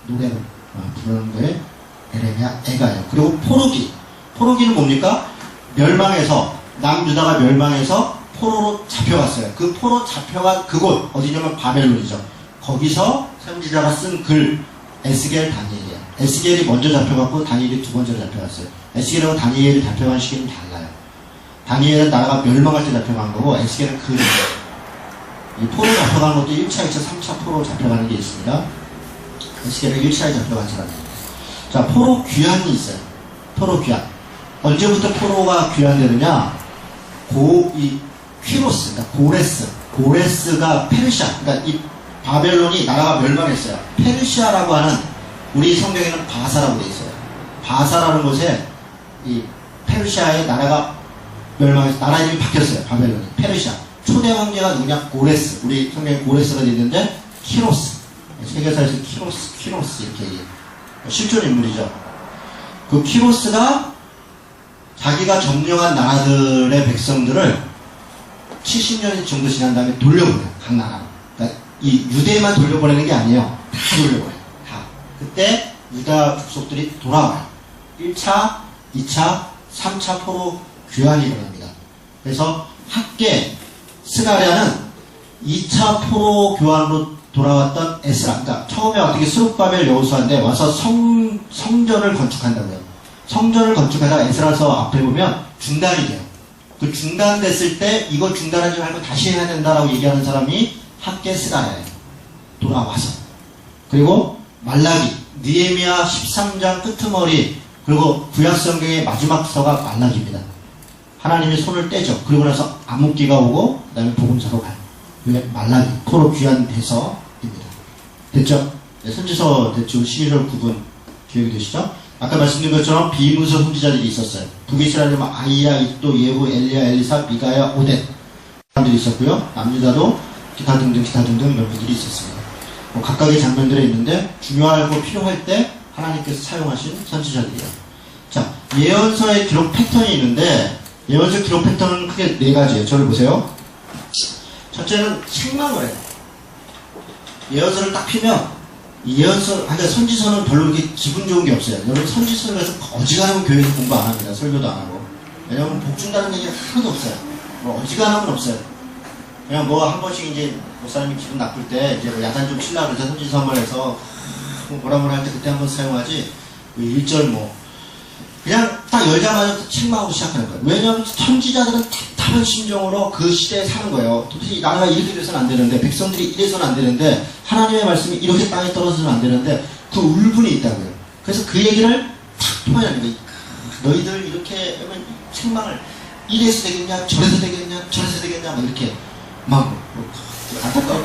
노래로 부르는 거에 예레미야, 에가예요. 그리고 포로기는 뭡니까? 남유다가 멸망해서 포로로 잡혀갔어요. 그 포로 잡혀간 그곳 어디냐면 바벨론이죠. 거기서 선지자가 쓴 글 에스겔, 다니엘이에요. 에스겔이 먼저 잡혀갔고 다니엘이 두 번째로 잡혀갔어요. 에스겔하고 다니엘이 잡혀간 시기는 달라요. 다니엘은 나라가 멸망할 때 잡혀간 거고 에스겔은 이 포로 잡혀가는 것도 1차, 2차, 3차 포로 잡혀가는 게 있습니다. 에스겔은 1차에 잡혀간 사람이에요. 자, 포로 귀환이 있어요. 포로 귀환. 언제부터 포로가 귀환되느냐? 퀴로스, 그러니까 고레스가 페르시아, 그러니까 이 바벨론이 나라가 멸망했어요. 페르시아라고 하는, 우리 성경에는 바사라고 되어 있어요. 바사라는 곳에 이 페르시아의 나라가 멸망해서 나라 이름이 바뀌었어요. 바벨론이. 페르시아. 초대 황제가 누구냐? 고레스. 우리 성경에 고레스가 되어 있는데 키로스. 세계사에서 키로스 이렇게 얘기해요. 실존 인물이죠. 그 키로스가 자기가 점령한 나라들의 백성들을 70년 정도 지난 다음에 돌려보내요. 각 나라로. 그러니까 이 유대만 돌려보내는 게 아니에요. 다 돌려보내요. 다. 그때 유다 족속들이 돌아와요. 1차, 2차, 3차 포로 귀환이 일어납니다. 그래서 학계 스가랴는 2차 포로 교환으로 돌아왔던 에스라. 그러니까 처음에 어떻게 스룹바벨 여호수아인데 와서 성전을 건축한다고요. 성전을 건축하다가 에스라서 앞에 보면 중단이 돼요. 그 중단됐을 때 이거 중단하지 말고 다시 해야 된다라고 얘기하는 사람이 학계 스가랴예요. 돌아와서. 그리고 말라기, 느헤미야 13장 끄트머리, 그리고 구약성경의 마지막 서가 말라기입니다. 하나님이 손을 떼죠. 그리고 나서 암흑기가 오고 그 다음에 복음서로 가요. 이게 말라기, 토로 귀한 대서입니다. 됐죠? 네, 선지서 대충 12절 9분 기억이 되시죠? 아까 말씀드린 것처럼 비무서 선지자들이 있었어요. 북이스라엘은 아이야, 이또, 예후, 엘리야, 엘리사, 미가야, 오뎃 사람들이 있었고요. 남유다도 기타 등등 이런 분들이 있었습니다. 뭐 각각의 장면들이 있는데 중요하고 필요할 때 하나님께서 사용하신 선지자들이에요. 자, 예언서의 기록 패턴이 있는데 예언서 기록 패턴은 크게 네 가지예요. 저를 보세요. 첫째는 책망을 해요. 예언서를 딱 피면 예언서, 그러니까 선지서는 별로 이렇게 기분 좋은 게 없어요. 여러분 선지서에서 어지간하면 교회에서 공부 안 합니다. 설교도 안 하고. 왜냐면 복 준다는 얘기가 하나도 없어요. 뭐 어지간하면 없어요. 그냥 뭐 한 번씩 이제 목사님이 기분 나쁠 때 이제 뭐 야단 좀 치려고 그래서 선지서 한번 해서 뭐라 할 때 그때 한번 사용하지. 뭐 1절 뭐 그냥 딱 열자마자 책망하고 시작하는 거예요. 왜냐하면 선지자들은 답답한 심정으로 그 시대에 사는 거예요. 도대체 나라가 이렇게 돼서는 안 되는데, 백성들이 이래서는 안 되는데, 하나님의 말씀이 이렇게 땅에 떨어져서는 안 되는데, 그 울분이 있다고요. 그래서 그 얘기를 탁 통하는 거예요. 너희들 이렇게 하면 책망을 이래서 되겠냐, 저래서 되겠냐, 저래서 되겠냐, 막 이렇게 막 안타까워.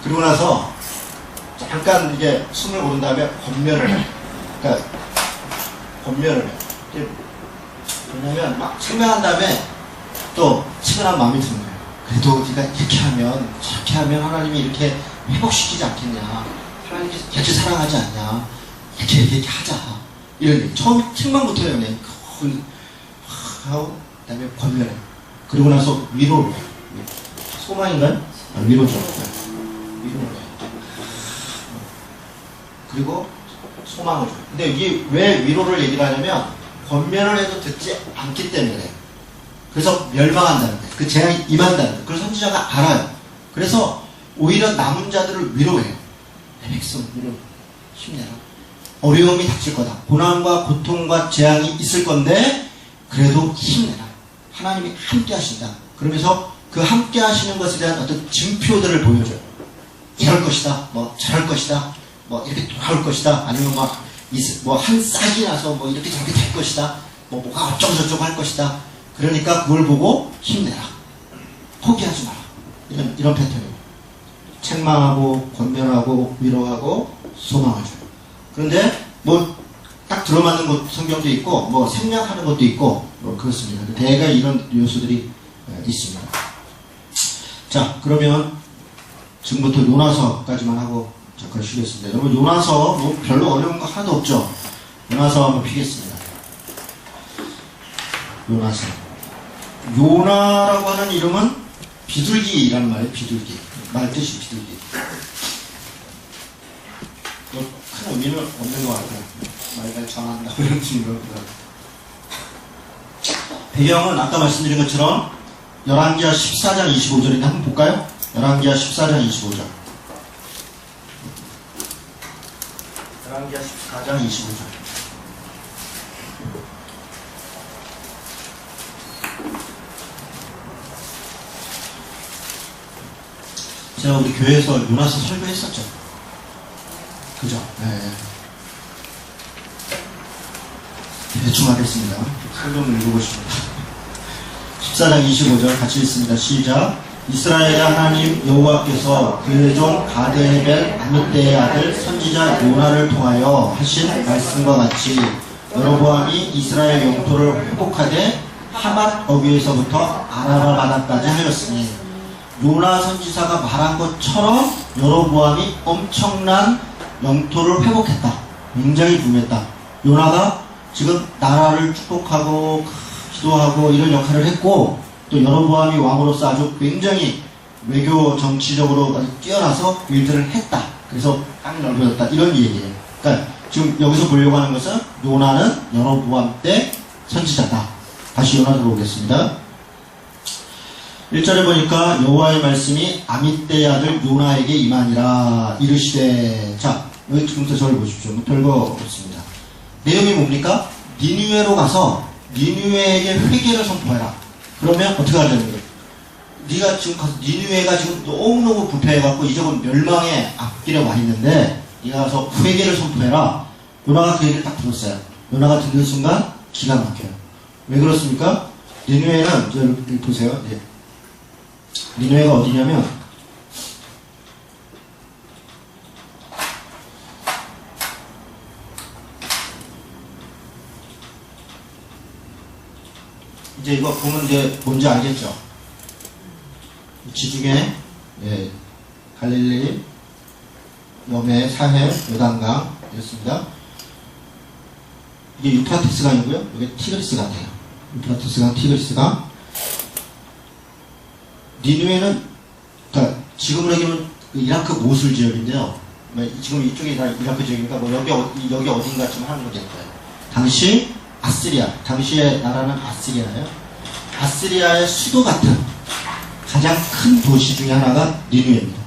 그리고 나서 잠깐 이게 숨을 고른 다음에 권면을 해. 그러니까 권면을 해. 왜냐면 막 책망한 다음에 또 측은한 마음이 드는 거예요. 그래도 네가 이렇게 하면 저렇게 하면 하나님이 이렇게 회복시키지 않겠냐. 하나님께서 이렇게 사랑하지 않냐. 이렇게 하자. 이런 얘기. 처음 책망부터 해요. 하고 그다음에 권면해. 그리고 나서 위로를 해. 소망인가요? 위로죠. 위로를 해. 그리고 소망을 줘요. 근데 이게 왜 위로를 얘기를 하냐면 권면을 해도 듣지 않기 때문에 그래요. 그래서 멸망한다는 거예요. 그 재앙이 임한다는 거예요. 그래서 선지자가 알아요. 그래서 오히려 남은 자들을 위로해요. 내 백성 위로 힘내라. 어려움이 닥칠 거다. 고난과 고통과 재앙이 있을 건데 그래도 힘내라. 하나님이 함께 하신다. 그러면서 그 함께 하시는 것에 대한 어떤 증표들을 보여줘요. 이럴 것이다. 뭐 저럴 것이다. 뭐 이렇게 돌아올 것이다. 아니면 뭐 한 싹이 나서 뭐 이렇게 저렇게 될 것이다. 뭐가 어쩌고 저쩌고 할 것이다. 그러니까 그걸 보고 힘내라. 포기하지 마라. 이런 패턴이에요. 책망하고 권면하고 위로하고 소망을 줘요. 그런데 뭐 딱 들어맞는 것 성경도 있고 뭐 생략하는 것도 있고 뭐 그렇습니다. 대개 이런 요소들이 있습니다. 자, 그러면 지금부터 요나서까지만 하고 잠깐 쉬겠습니다. 여러분 요나서 뭐 별로 어려운 거 하나도 없죠. 요나서 한번 피겠습니다. 요나서. 요나라고 하는 이름은 비둘기란 말이에요. 비둘기. 말 뜻이 비둘기. 큰 의미는 없는 것 같아요. 말을 전한다고 이런 식으로. 배경은 아까 말씀드린 것처럼 열왕기하 14장 25절인데 한번 볼까요? 열왕기하 14장 25절. 열왕기하 14장 25절. 제가 우리 교회에서 요나서 설교했었죠. 그죠? 네. 대충 하겠습니다. 설명을 읽어보십니다. 14장 25절 같이 읽습니다. 시작. 이스라엘의 하나님 여호와께서 그의 종 가드헤벨 아mit대의 아들 선지자 요나를 통하여 하신 말씀과 같이 여로보암이 이스라엘 영토를 회복하되 하맛 거기에서부터 아라바 바다까지 하였으니 요나 선지자가 말한 것처럼 여로보암이 엄청난 영토를 회복했다. 굉장히 붐했다. 요나가 지금 나라를 축복하고 기도하고 이런 역할을 했고 또 여로보암이 왕으로서 아주 굉장히 외교 정치적으로 아주 뛰어나서 일들을 했다. 그래서 땅이 넓어졌다. 이런 얘기예요. 그러니까 지금 여기서 보려고 하는 것은 요나는 여로보암 때 선지자다. 다시 요나 들어오겠습니다. 1절에 보니까 여호와의 말씀이 아mit대의 아들 요나에게 임하니라 이르시되. 자, 여기 지금부터 저를 보십시오. 별거 없습니다. 내용이 뭡니까? 니느웨로 가서 니느웨에게 회개를 선포해라. 그러면 어떻게 하려는 거예요? 네가 지금 가서 니느웨가 지금 너무너무 부패해갖고 이제 곧 멸망의 앞길에 와 있는데 네가 가서 회개를 선포해라. 요나가 그 얘기를 딱 들었어요. 요나가 듣는 순간 기가 막혀요. 왜 그렇습니까? 니느웨는 여기 보세요. 예. 니느웨가 어디냐면 이제 이거 보면 이제 뭔지 알겠죠? 지중해, 예, 갈릴리, 염해, 사해, 요단강 이렇습니다. 이게 유프라테스 강이고요. 이게 티그리스 강이에요. 유프라테스 강, 티그리스 강. 니느웨는 그러니까 지금으로 얘기하면 그 이라크 모술 지역인데요. 지금 이쪽이 다 이라크 지역이니까 뭐 여기 어딘가쯤 하는 거겠 거예요. 당시 아시리아, 당시의 나라는 아시리아예요. 아시리아의 수도 같은 가장 큰 도시 중에 하나가 니느웨입니다.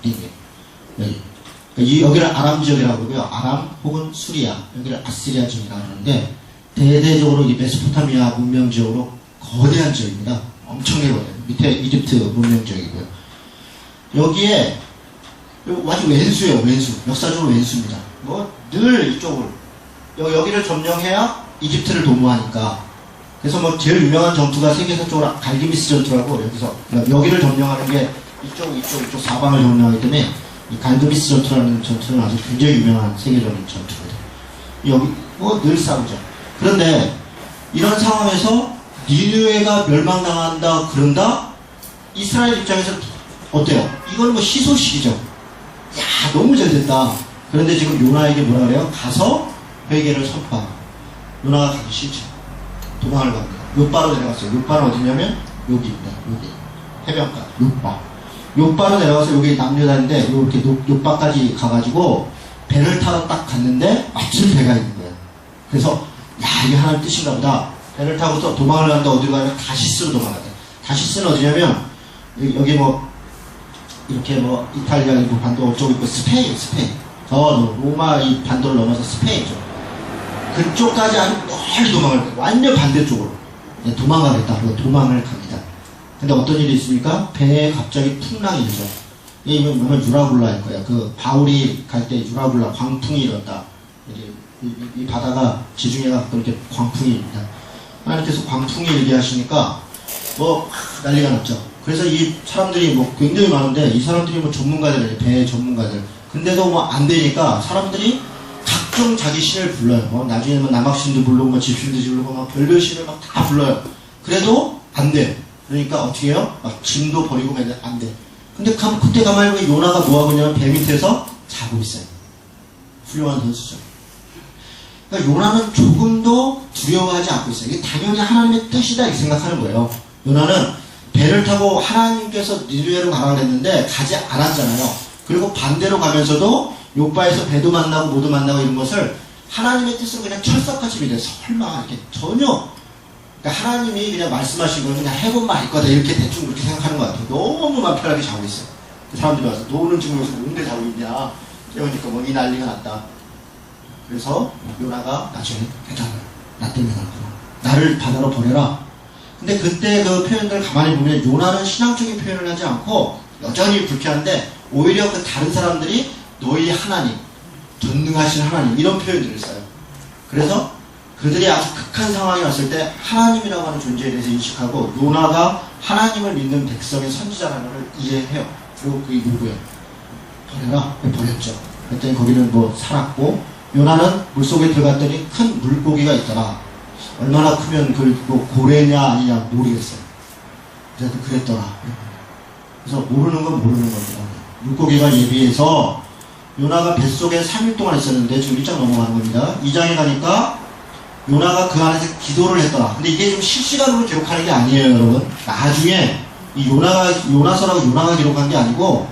니느웨. 여기를 아람 지역이라고 하고요. 아람 혹은 수리아, 여기를 아시리아 지역이라고 하는데 대대적으로 이 메소포타미아 문명 지역으로 거대한 지역입니다. 엄청나게 거대해요. 밑에 이집트 문명 지역이고요. 여기에 아주 왼수예요. 왼수. 역사적으로 왼수입니다. 뭐 늘 이쪽으로 여기를 점령해야 이집트를 도모하니까. 그래서 뭐 제일 유명한 전투가 세계사적으로 갈기미스 전투라고 여기를 점령하는 게 이쪽 사방을 점령하기 때문에 이 갈기미스 전투라는 전투는 아주 굉장히 유명한 세계적인 전투거든요. 여기 뭐 늘 싸우죠. 그런데 이런 상황에서 니느웨가 멸망당한다 그런다? 이스라엘 입장에서 어때요? 이건 뭐 희소식이죠. 야 너무 잘 됐다. 그런데 지금 요나에게 뭐라 그래요? 가서 회개를 선포하고. 요나가 가기 싫죠. 도망을 갑니다. 요바로 내려갔어요. 요바는 어디냐면 여기입니다. 여기 해변가 요바. 요바로 내려가서 여기 남녀다인데 이렇게 요바까지 가가지고 배를 타러 딱 갔는데 마침 배가 있는 거예요. 그래서 야 이게 하나님 뜻인가 보다. 배를 타고서 도망을 가는데 어디로 가면 다시스로 도망가요. 다시스는 어디냐면 여기 뭐 이렇게 뭐 이탈리아 이고 반도 어쩌고 있고 스페인 저 로마 이 반도를 넘어서 스페인이죠. 그쪽까지 아주 멀리 도망을 가요. 완전 반대쪽으로 도망가겠다. 그리고 도망을 갑니다. 근데 어떤 일이 있습니까? 배에 갑자기 풍랑이 일죠. 이게 보면 유라굴라일 거예요. 그 바울이 갈 때 유라굴라 광풍이 일었다. 이 바다가 지중해가 가끔 이렇게 광풍이 일니다. 하나님께서 광풍이 일게 하시니까 뭐 난리가 났죠. 그래서 이 사람들이 뭐 굉장히 많은데 이 사람들이 뭐 전문가들이에요. 배 전문가들. 근데도 뭐 안 되니까 사람들이 각종 자기 신을 불러요. 뭐 나중에는 뭐 남학신도 부르고 뭐 집신도 부르고 막 별별 신을 막 다 불러요. 그래도 안 돼요. 그러니까 어떻게 해요? 막 짐도 버리고 맨날 안 돼. 근데 그때 가만히 보면 요나가 뭐하고 있냐면 배 밑에서 자고 있어요. 훌륭한 선수죠. 그러니까 요나는 조금도 두려워하지 않고 있어요. 이게 당연히 하나님의 뜻이다 이렇게 생각하는 거예요. 요나는 배를 타고 하나님께서 니느웨로 가라고 했는데 가지 않았잖아요. 그리고 반대로 가면서도 요바에서 배도 만나고 모도 만나고 이런 것을 하나님의 뜻으로 그냥 철석같이 믿어요. 설마 이렇게 전혀 그러니까 하나님이 그냥 말씀하신 걸 그냥 해보면 알 거다 이렇게 대충 그렇게 생각하는 것 같아요. 너무 맘 편하게 자고 있어요. 그 사람들이 와서 너는 지금 여기서 뭔데 자고 있냐 깨우니까 뭐 이 난리가 났다. 그래서 요나가 나중에 괜찮아요. 나 때문에 그렇구나. 나를 바다로 버려라. 근데 그때 그 표현들 가만히 보면 요나는 신앙적인 표현을 하지 않고 여전히 불쾌한데 오히려 그 다른 사람들이 너희 하나님, 전능하신 하나님 이런 표현들을 써요. 그래서 그들이 아주 극한 상황이 왔을 때 하나님이라고 하는 존재에 대해서 인식하고 요나가 하나님을 믿는 백성의 선지자라는 걸 이해해요. 그리고 그게 누구예요? 버려라. 버렸죠. 그랬더니 거기는 뭐 살았고 요나는 물속에 들어갔더니 큰 물고기가 있더라. 얼마나 크면 뭐 고래냐 아니냐 모르겠어요. 그래서 그랬더라. 그래서 모르는 건 모르는 겁니다. 물고기가 예비해서 요나가 뱃속에 3일 동안 있었는데 지금 1장 넘어가는 겁니다. 2장에 가니까 요나가 그 안에서 기도를 했더라. 근데 이게 좀 실시간으로 기록하는 게 아니에요, 여러분. 나중에 이 요나서라고 요나가 기록한 게 아니고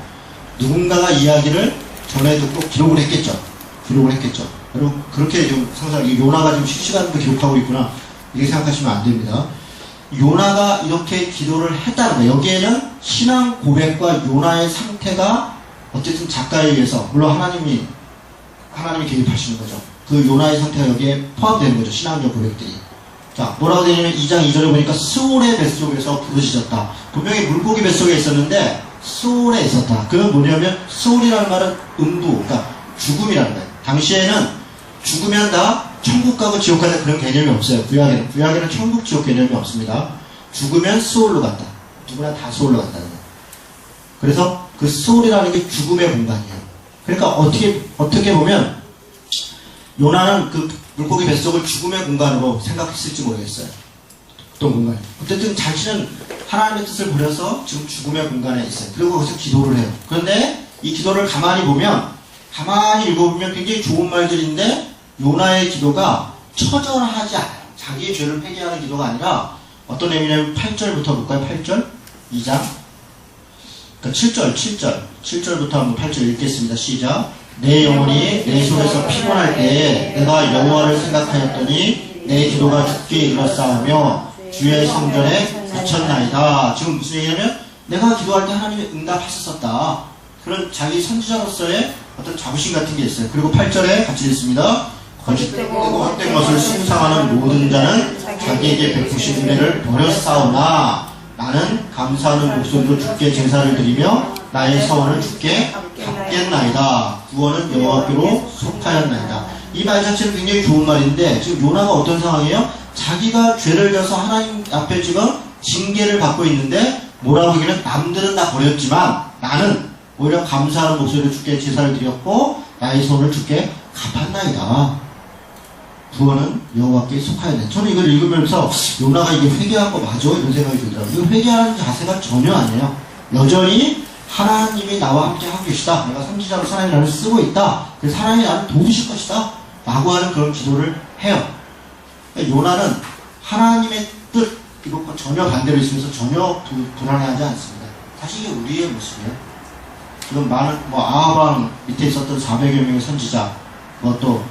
누군가가 이야기를 전해 듣고 기록을 했겠죠. 여러분 그렇게 좀 상상하기 요나가 지금 실시간으로 기록하고 있구나 이렇게 생각하시면 안 됩니다. 요나가 이렇게 기도를 했다는 거예요. 여기에는 신앙 고백과 요나의 상태가 어쨌든 작가에 의해서 물론 하나님이 개입하시는 거죠. 그 요나의 상태가 여기에 포함되는 거죠. 신앙적 고백들이. 자, 뭐라고 되냐면 2장 2절에 보니까 스올의 뱃속에서 부르짖었다. 분명히 물고기 뱃속에 있었는데 스올에 있었다. 그건 뭐냐면 스올이라는 말은 음부, 그러니까 죽음이라는 거예요. 당시에는 죽으면 다 천국 가고 지옥 가는 그런 개념이 없어요. 구약에는 천국 지옥 개념이 없습니다. 죽으면 스올로 간다. 누구나 다 스올로 간다는 거예요. 그래서 그 스올이라는 게 죽음의 공간이에요. 그러니까 어떻게 보면 요나는 그 물고기 뱃속을 죽음의 공간으로 생각했을지 모르겠어요. 어떤 공간? 어쨌든 자신은 하나님의 뜻을 버려서 지금 죽음의 공간에 있어요. 그리고 거기서 기도를 해요. 그런데 이 기도를 가만히 읽어보면 굉장히 좋은 말들인데 요나의 기도가 처절하지 않아요. 자기의 죄를 회개하는 기도가 아니라 어떤 내용이냐면 8절부터 볼까요? 8절? 2장? 그러니까 7절부터 한번 8절 읽겠습니다. 시작. 내 영혼이 내 속에서 피곤할 때에 내가 여호와를 생각하였더니 내 기도가 주께 이르렀사오며 주의 성전에 그쳤나이다. 지금 무슨 얘기냐면 내가 기도할 때 하나님이 응답하셨었다. 그런 자기 선지자로서의 어떤 자부심 같은 게 있어요. 그리고 8절에 같이 읽습니다. 거짓되고 헛된 것을 숭상하는 모든 자는 자기에게 베푸신 은혜를 버렸사오나 나는 감사하는 목소리로 주께 제사를 드리며 나의 서원을 주께 갚겠나이다. 구원은 여호와께로 속하였나이다. 이 말 자체는 굉장히 좋은 말인데 지금 요나가 어떤 상황이에요? 자기가 죄를 져서 하나님 앞에 지금 징계를 받고 있는데 뭐라고 하기는 남들은 다 버렸지만 나는 오히려 감사하는 목소리로 주께 제사를 드렸고 나의 손을 주께 갚았나이다. 구원은 여호와께 속하였네. 저는 이걸 읽으면서 요나가 이게 회개한 거 맞아? 이런 생각이 들더라고요. 이거 회개하는 자세가 전혀 아니에요. 여전히 하나님이 나와 함께 하고 계시다. 내가 선지자로 하나님이 나를 쓰고 있다. 그래서 하나님이 나를 도우실 것이다. 라고 하는 그런 기도를 해요. 요나는 하나님의 뜻 이것과 전혀 반대로 있으면서 전혀 불안해하지 않습니다. 사실 이게 우리의 모습이에요. 지금 많은 아하방 밑에 있었던 400여 명의 선지자 또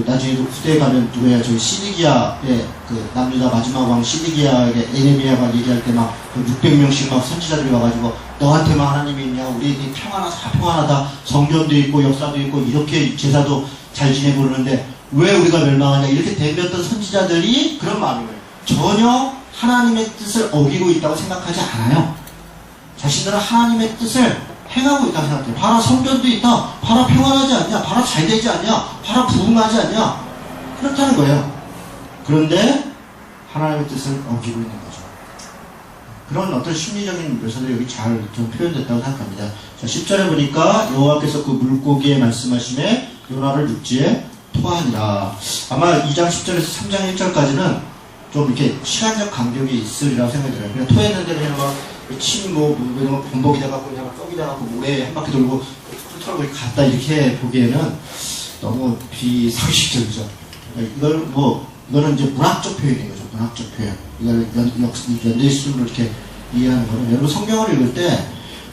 나중에 후대에 가면 누구야 시드기야의 그 남유다 마지막 왕 시드기야에게 에레미야가 얘기할 때 막 600명씩 막 선지자들이 와가지고 너한테만 하나님이 있냐 우리 다 평안하다 성전도 있고 역사도 있고 이렇게 제사도 잘 지내고 그러는데 왜 우리가 멸망하냐 이렇게 덤볐던 선지자들이 그런 마음이에요. 전혀 하나님의 뜻을 어기고 있다고 생각하지 않아요. 자신들은 하나님의 뜻을 행하고 있다고 생각해요. 봐라 성전도 있다. 봐라 평안하지 않냐. 봐라 잘 되지 않냐. 봐라 부흥하지 않냐. 그렇다는 거예요. 그런데 하나님의 뜻을 어기고 있는 거죠. 그런 어떤 심리적인 묘사들이 여기 잘 좀 표현됐다고 생각합니다. 자, 10절에 보니까 여호와께서 그 물고기에 말씀하심에 요나를 육지에 토하니라. 아마 2장 10절에서 3장 1절까지는 좀 이렇게 시간적 간격이 있으리라고 생각이 들어요. 그냥 토했는데 그냥 막 침이 이런 거 범벅이 돼갖고 그냥 떡이 돼갖고 모래에 한 바퀴 돌고 털고 갔다 이렇게 보기에는 너무 비상식적이죠. 이거는 이제 문학적 표현인 거죠. 문학적 표현. 이걸 연대식으로 이렇게 이해하는 거는 여러분 성경을 읽을 때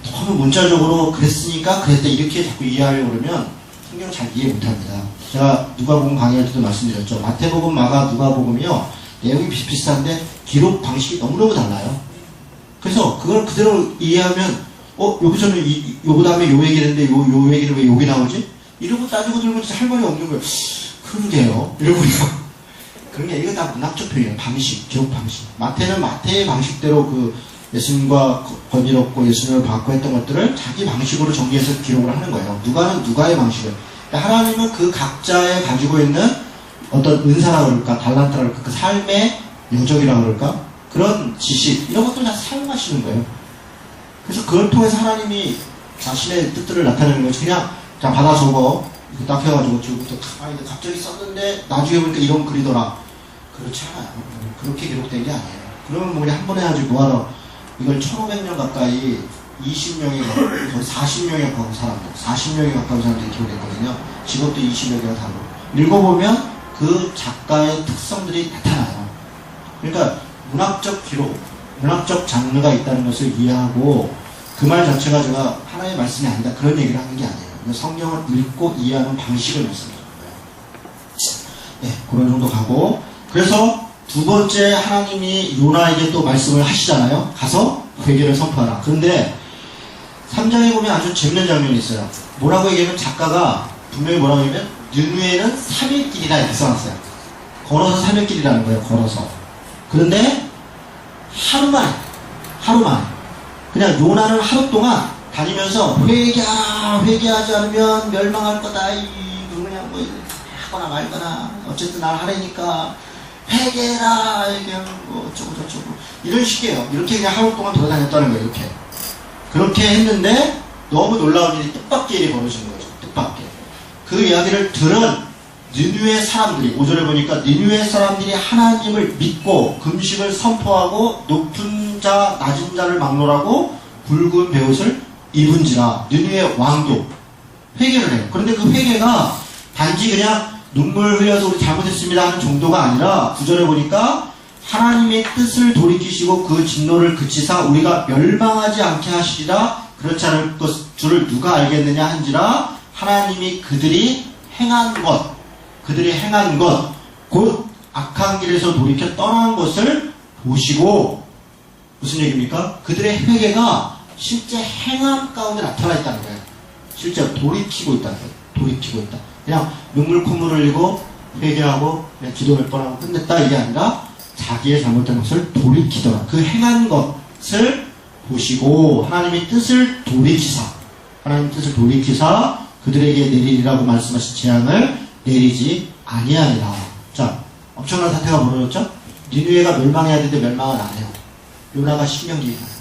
너무 문자적으로 그랬으니까 그랬다 이렇게 자꾸 이해하려고 그러면 성경을 잘 이해 못합니다. 제가 누가복음 강의할 때도 말씀드렸죠. 마태복음, 마가, 누가복음이요 내용이 비슷비슷한데 기록 방식이 너무너무 달라요. 그래서 그걸 그대로 이해하면 여기서는 요거 다음에 요 얘기를 했는데 요 얘기는 왜 여기 나오지? 이러고 따지고 들고 진짜 할 말이 없는 거예요. 그러게요. 이러고요. 그런 게 이거 다 문학적 표현이에요. 방식, 기록 방식. 마태는 마태의 방식대로 그 예수님과 건의롭고 예수님을 받고 했던 것들을 자기 방식으로 정리해서 기록을 하는 거예요. 누가는 누가의 방식을. 하나님은 그 각자의 가지고 있는 어떤 은사라고 그럴까, 달란트라고 그럴까, 그 삶의 여정이라고 그럴까, 그런 지식, 이런 것들을 다 사용하시는 거예요. 그래서 그걸 통해서 하나님이 자신의 뜻들을 나타내는 거지. 그냥 받아 적어. 딱 해가지고 지금부터 가만히 갑자기 썼는데 나중에 보니까 이런 글이더라. 그렇지 않아요. 그렇게 기록된 게 아니에요. 그러면 우리 한 번에 해가지고 뭐하러 이걸 1500년 가까이 20명이 거의 40명에 가까운 사람들 40명에 가까운 사람들이 기록했거든요. 직업도 20여 개가 다르고 읽어보면 그 작가의 특성들이 나타나요. 그러니까 문학적 기록, 문학적 장르가 있다는 것을 이해하고 그 말 자체가 제가 하나의 말씀이 아니다 그런 얘기를 하는 게 아니에요. 성경을 읽고 이해하는 방식을 말씀드리는 거예요. 네, 그런 정도 가고 그래서 두 번째 하나님이 요나에게 또 말씀을 하시잖아요. 가서 회개를 선포하라. 그런데 3장에 보면 아주 재밌는 장면이 있어요. 뭐라고 얘기하면 작가가 분명히 뭐라고 얘기하면 느누에는 3일 길이다 이렇게 써놨어요. 걸어서 3일 길이라는 거예요. 걸어서. 그런데 하루만 그냥 요나는 하루 동안 다니면서 회개하지 않으면 멸망할 거다. 그냥 뭐 하거나 말거나 어쨌든 날 하라니까 회개해라. 그냥 뭐 어쩌고 저쩌고 이런 식이에요. 이렇게 그냥 하루 동안 돌아다녔다는 거예요. 이렇게 그렇게 했는데 너무 놀라운 일이 뜻밖의 일이 벌어진 거죠. 뜻밖의. 그 이야기를 들은 니느웨 사람들이 5절에 보니까 니느웨 사람들이 하나님을 믿고 금식을 선포하고 높은 자 낮은 자를 막론하고 굵은 베옷을 입은지라. 니느웨 왕도 회개를 해요. 그런데 그 회개가 단지 그냥 눈물 흘려서 우리 잘못했습니다 하는 정도가 아니라 9절에 보니까 하나님의 뜻을 돌이키시고 그 진노를 그치사 우리가 멸망하지 않게 하시리라. 그렇지 않을 줄을 누가 알겠느냐 한지라. 하나님이 그들이 행한 것 곧 악한 길에서 돌이켜 떠난 것을 보시고 무슨 얘기입니까? 그들의 회개가 실제 행함 가운데 나타나 있다는 거예요. 실제 돌이키고 있다는 거예요. 돌이키고 있다. 그냥 눈물 콧물 흘리고 회개하고 그냥 기도 몇 번 하고 끝냈다 이게 아니라 자기의 잘못된 것을 돌이키더라. 그 행한 것을 보시고 하나님의 뜻을 돌이키사 그들에게 내리리라고 말씀하신 재앙을 내리지 아니하리라. 자, 엄청난 사태가 벌어졌죠? 니느웨가 멸망해야 되는데 멸망을 안 해요. 요나가 신명기에 가요.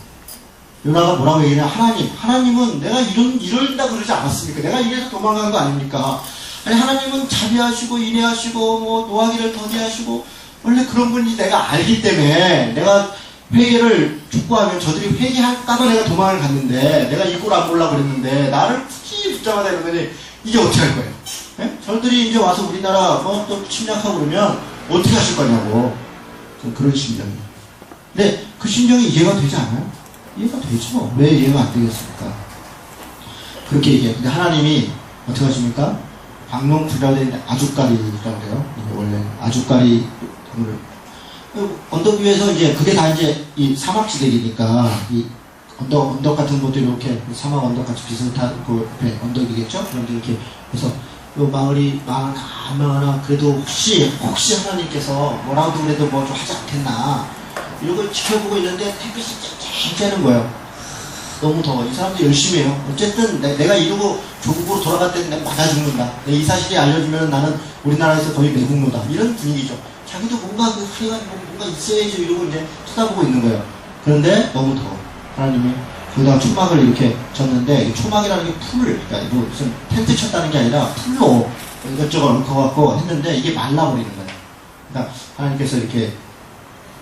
요나가 뭐라고 얘기하냐? 하나님은 내가 이런다 그러지 않았습니까? 내가 이래서 도망간 거 아닙니까? 아니, 하나님은 자비하시고 인애하시고 뭐 노하기를 더디하시고 원래 그런 분인지 내가 알기 때문에 내가 회개를 촉구하면 저들이 회개할까봐 내가 도망을 갔는데 내가 이 꼴 안 보려고 그랬는데 나를 굳이 붙잡아야 되는 거니 이제 어떻게 할 거예요? 네? 저들이 이제 와서 우리나라 뭐 또 침략하고 그러면 어떻게 하실 거냐고. 좀 그런 심정이에요. 근데 그 심정이 이해가 되지 않아요? 이해가 되죠. 왜 이해가 안 되겠습니까? 그렇게 얘기해요. 근데 하나님이 어떻게 하십니까? 박농풀이라고 되는데 아주까리라고 그래요. 원래 아주까리 언덕 위에서 이제 그게 다 이제 이 사막지대이니까 이 언덕 같은 것도 이렇게 사막 언덕 같이 비슷한 그 언덕이겠죠? 그런데 이렇게 그래서 요 마을이 망하나 그래도 혹시 하나님께서 뭐라도 그래도 뭐 좀 하지 않겠나 이러고 지켜보고 있는데 햇빛이 쨍쨍 쬐는 거예요. 너무 더워. 이 사람도 열심히 해요. 어쨌든 내가 이러고 조국으로 돌아갈 때는 내가 맞아 죽는다. 이 사실이 알려지면 나는 우리나라에서 거의 매국노다. 이런 분위기죠. 자기도 뭔가 그 하여간 뭔가 있어야지 이러고 이제 쳐다보고 있는 거예요. 그런데 너무 더워. 하나님이 거기다가 초막을 이렇게 쳤는데 이 초막이라는 게 풀을 그러니까 뭐 무슨 텐트 쳤다는 게 아니라 풀로 이것저것 얹어갖고 했는데 이게 말라버리는 거예요. 그러니까 하나님께서 이렇게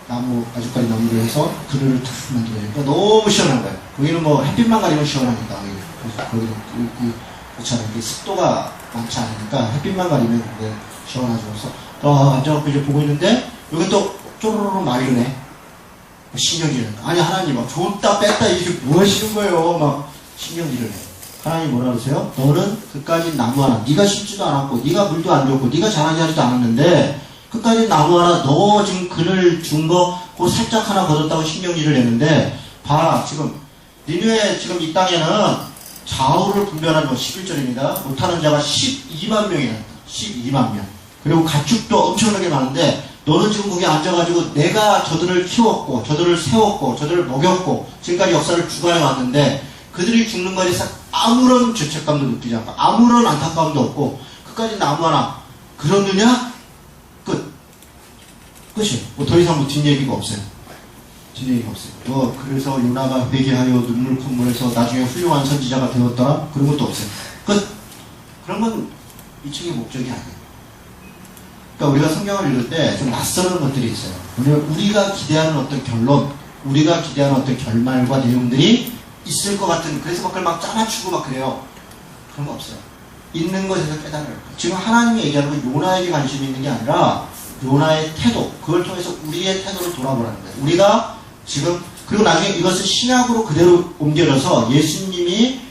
나무 아주까리 나무를 해서 그늘을 탁 만들어요. 그러니까 너무 시원한 거예요. 거기는 뭐 햇빛만 가리면 시원하니까 그래서 거기는 그렇잖아요. 습도가 많지 않으니까 햇빛만 가리면 시원하죠. 그래서 앉아갖고 이제 보고 있는데 여기 또 쪼르르 말리네. 신경질을 아니 하나님 막 줬다 뺐다 이게 뭐 하시는 거예요. 막 신경질을 해. 하나님 뭐라 그러세요? 너는 그까지 나무 하나 네가 심지도 않았고 네가 물도 안 줬고 네가 자라게 하지도 않았는데 끝까지 나무 하나 너 지금 그늘 준 거 그거 살짝 하나 거뒀다고 신경질을 내는데 봐 지금 니느웨 지금 이 땅에는 좌우를 분별하는 거 11절입니다. 못하는 자가 12만 명이다. 12만 명. 그리고 가축도 엄청나게 많은데 너는 지금 거기 앉아가지고 내가 저들을 키웠고 저들을 세웠고 저들을 먹였고 지금까지 역사를 주관해 왔는데 그들이 죽는 것에 대해서 아무런 죄책감도 느끼지 않고 아무런 안타까움도 없고 끝까지 나무 하나 그러느냐? 끝이에요. 뭐 더 이상 뭐 뒷얘기가 없어요. 뒷얘기가 없어요. 그래서 요나가 회개하여 눈물 콧물해서 나중에 훌륭한 선지자가 되었더라? 그런 것도 없어요. 끝. 그런 건 이 책의 목적이 아니에요. 그러니까 우리가 성경을 읽을 때 좀 낯설은 것들이 있어요. 우리가 기대하는 어떤 결론, 우리가 기대하는 어떤 결말과 내용들이 있을 것 같은, 그래서 막 짜맞추고 막 그래요. 그런 거 없어요. 있는 것에서 깨달아요. 지금 하나님이 얘기하는 건 요나에게 관심이 있는 게 아니라 요나의 태도, 그걸 통해서 우리의 태도를 돌아보라는 거예요. 우리가 지금, 그리고 나중에 이것을 신약으로 그대로 옮겨져서 예수님이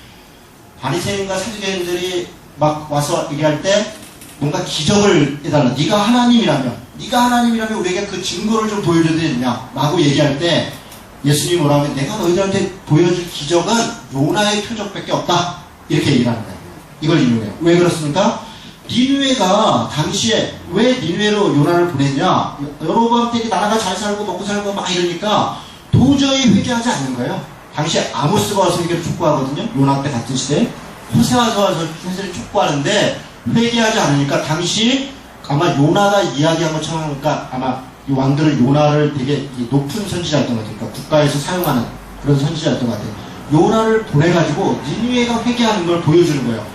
바리새인과 사두개인들이 막 와서 얘기할 때 뭔가 기적을 해달라. 네가 하나님이라면 우리에게 그 증거를 좀 보여줘야 되냐 라고 얘기할 때 예수님이 뭐라 하면 내가 너희들한테 보여줄 기적은 요나의 표적밖에 없다. 이렇게 얘기를 하는 거예요. 이걸 인용해요. 왜 그렇습니까? 니느웨가 당시에 왜 니느웨로 요나를 보냈냐? 여로보암 때 나라가 잘 살고 먹고 살고 막 이러니까 도저히 회개하지 않는 거예요. 당시에 아모스가 와서 회개를 촉구하거든요. 요나 때 같은 시대에 호세아가 와서 회개를 촉구하는데 회개하지 않으니까 당시 아마 요나가 이야기한 것처럼 그러니까 아마 이 왕들은 요나를 되게 높은 선지자였던 것 같아요. 그러니까 국가에서 사용하는 그런 선지자였던 것 같아요. 요나를 보내가지고 니느웨가 회개하는 걸 보여주는 거예요.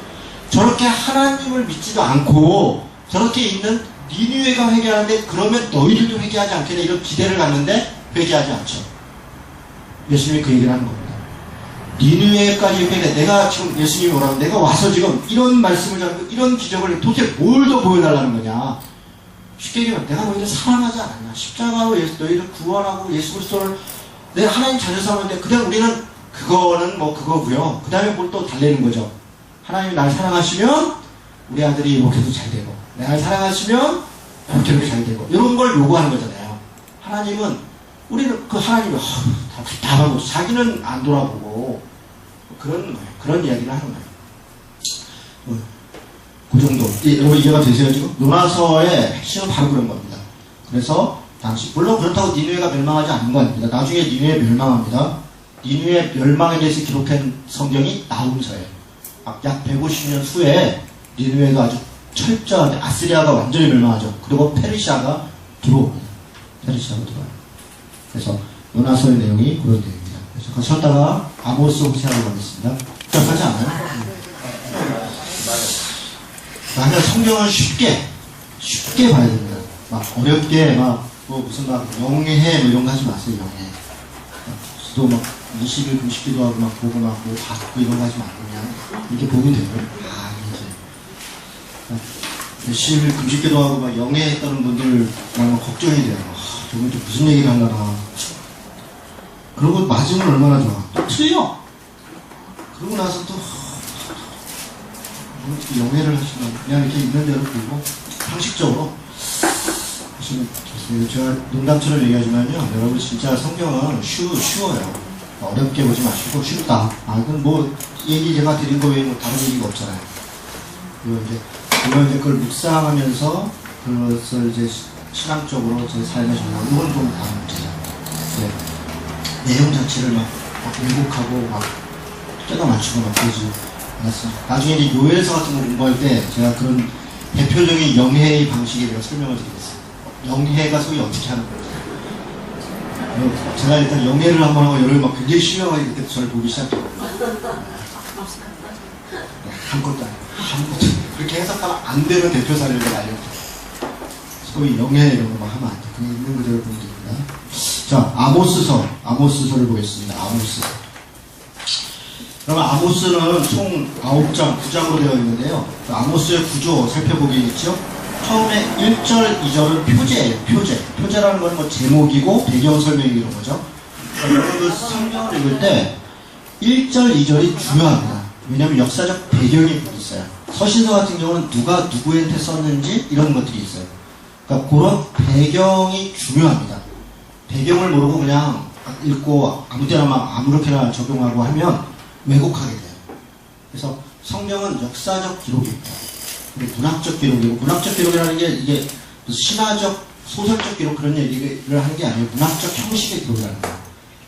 저렇게 하나님을 믿지도 않고 저렇게 있는 니느웨가 회개하는데 그러면 너희들도 회개하지 않겠냐 이런 기대를 갖는데 회개하지 않죠. 예수님이 그 얘기를 하는 겁니다. 니느웨까지 회개, 내가 지금 예수님이 뭐라고 내가 와서 지금 이런 말씀을 전하고 이런 기적을 도대체 뭘 더 보여달라는 거냐. 쉽게 얘기하면 내가 너희를 사랑하지 않았냐. 십자가로 너희를 구원하고 예수 그리스도를 내가 하나님 자녀 삼았는데 그냥 우리는 그거는 뭐 그거고요. 그 다음에 뭘 또 달래는 거죠. 하나님이 날 사랑하시면 우리 아들이 목회도 잘 되고 날 사랑하시면 목회도 잘 되고 이런 걸 요구하는 거잖아요. 하나님은 우리는 그 하나님이 다 답답하고 자기는 안 돌아보고 그런 거예요. 그런 이야기를 하는 거예요. 그 정도. 여러분 이해가 되세요 지금? 요나서의 핵심은 바로 그런 겁니다. 그래서 당시 물론 그렇다고 니느웨가 멸망하지 않은 건 아닙니다. 나중에 니느웨 멸망합니다. 니느웨 멸망에 대해서 기록한 성경이 나훔서예요. 약 150년 후에 니느웨가 아주 철저하게 아스리아가 완전히 멸망하죠. 그리고 페르시아가 들어옵니다. 페르시아가 들어와요. 그래서 요나서의 내용이 그런 내용입니다. 그래서 거쳤다가 아모스 호세아로 가겠습니다. 복잡하지 않아요? 그러니까 성경은 쉽게 봐야 됩니다. 막 어렵게 뭐 무슨 영해 뭐 이런 거 하지 마세요. 영해. 또 막 20일 금식기도 하고 막 보고 막 뭐 받고 이런 거 하지 말고 그냥 이렇게 보면 돼요. 이제 20일 금식기도 하고 막 영해했다는 분들 막 걱정이 돼요. 저분 또 무슨 얘기를 하려나. 그러고 맞으면 얼마나 좋아. 또 틀려. 그러고 나서 또 영해를 하시면 그냥 이렇게 있는 대로 보고 상식적으로 하시면 좋습니다. 제가 농담처럼 얘기하지만요, 여러분 진짜 성경은 쉬워요. 어렵게 보지 마시고 쉽다. 그건 뭐 얘기 제가 드린 거 외에 뭐 다른 얘기가 없잖아요. 그리고 이제 그걸 묵상하면서 그것을 이제 신앙적으로 제 삶에 적용. 이건 좀 다른 문제죠. 내용 자체를 막 왜곡하고 막 떼가 맞추고 막 그러지 않았습니다. 나중에 이제 요엘서 같은 거 공부할 때 제가 그런 대표적인 영해의 방식에 대해 설명을 드리겠습니다. 영해가 소위 어떻게 하는 거예요? 제가 일단 영해를 한번 하고 여러분 막 굉장히 신명하게 그때 저를 보기 시작해요. 아무것도 그렇게 해석하면 안 되는 대표 사례를 내가 알려드려요. 소위 영해 이런 거 막 하면 안 돼. 그냥 있는 그대로 보면 됩니다. 자, 아모스서를 보겠습니다. 아모스. 그러면 아모스는 총 9장, 9장으로 되어 있는데요. 아모스의 구조 살펴보겠죠. 처음에 1절, 2절은 표제예요. 표제라는 건 뭐 제목이고 배경 설명이 이런 거죠. 여러분 성경을 읽을 때 1절, 2절이 중요합니다. 왜냐하면 역사적 배경이 있어요. 서신서 같은 경우는 누가 누구한테 썼는지 이런 것들이 있어요. 그러니까 그런 배경이 중요합니다. 배경을 모르고 그냥 읽고 아무 때나 막 아무렇게나 적용하고 하면 왜곡하게 돼요. 그래서 성경은 역사적 기록입니다. 문학적 기록이고, 문학적 기록이라는 게 이게 신화적, 소설적 기록 그런 얘기를 하는 게 아니에요. 문학적 형식의 기록이라는 거예요.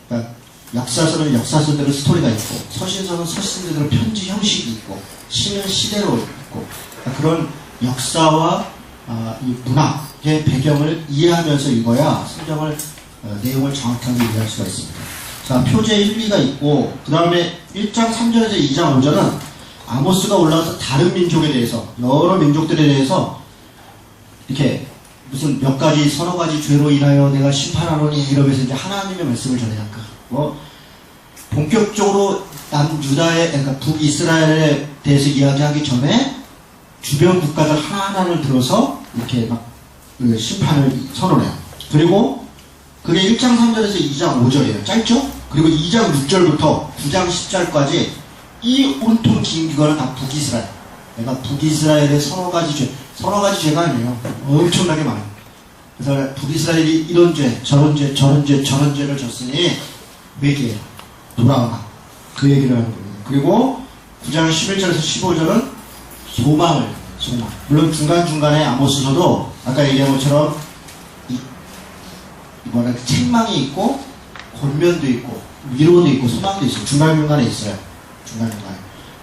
그러니까 역사서는 역사서대로 스토리가 있고, 서신서는 서신서대로 편지 형식이 있고, 시는 시대로 있고, 그러니까 그런 역사와 이 문학의 배경을 이해하면서 읽어야 성경을 내용을 정확하게 이해할 수가 있습니다. 자, 표제 1, 2가 있고, 그 다음에 1장 3절에서 2장 5절은 아모스가 올라가서 다른 민족에 대해서, 여러 민족들에 대해서 이렇게 무슨 몇 가지, 서너 가지 죄로 인하여 내가 심판하노니 이러면서 이제 하나님의 말씀을 전해요. 뭐 본격적으로 남유다의, 그러니까 북이스라엘에 대해서 이야기하기 전에 주변 국가들 하나하나를 들어서 이렇게 막 심판을 선언해요. 그리고 그게 1장 3절에서 2장 5절이에요. 짧죠? 그리고 2장 6절부터 9장 10절까지 이 온통 긴 기간은 다 북이스라엘. 내가 북이스라엘의 서너 가지 죄가 아니에요. 엄청나게 많아요. 그래서 북이스라엘이 이런 죄, 저런 죄를 졌으니 회개해. 돌아와라. 그 얘기를 하는 겁니다. 그리고 9장 11절에서 15절은 소망. 물론 중간중간에 아모스서도 아까 얘기한 것처럼 책망이 있고 권면도 있고 위로도 있고 소망도 있어요. 중간중간에 있어요. 중간중간에.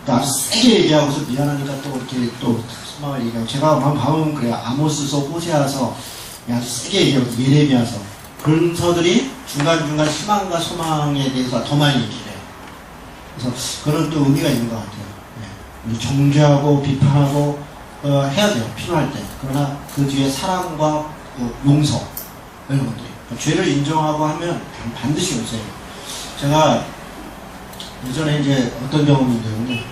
그러니까 아주 세게 얘기하고서 미안하니까 또 이렇게 또 소망을 얘기하고 제가 봐보면 그래요. 아모스서, 호세아서 아주 세게 얘기하고 예레미야서 그런 서들이 중간중간 희망과 소망에 대해서 더 많이 얘기해요. 그래서 그런 또 의미가 있는 것 같아요. 네. 정죄하고 비판하고 해야 돼요. 필요할 때. 그러나 그 뒤에 사랑과 용서 이런 것들이. 그러니까 죄를 인정하고 하면 반드시 용서해요. 제가 예전에 이제 어떤 경험인데요.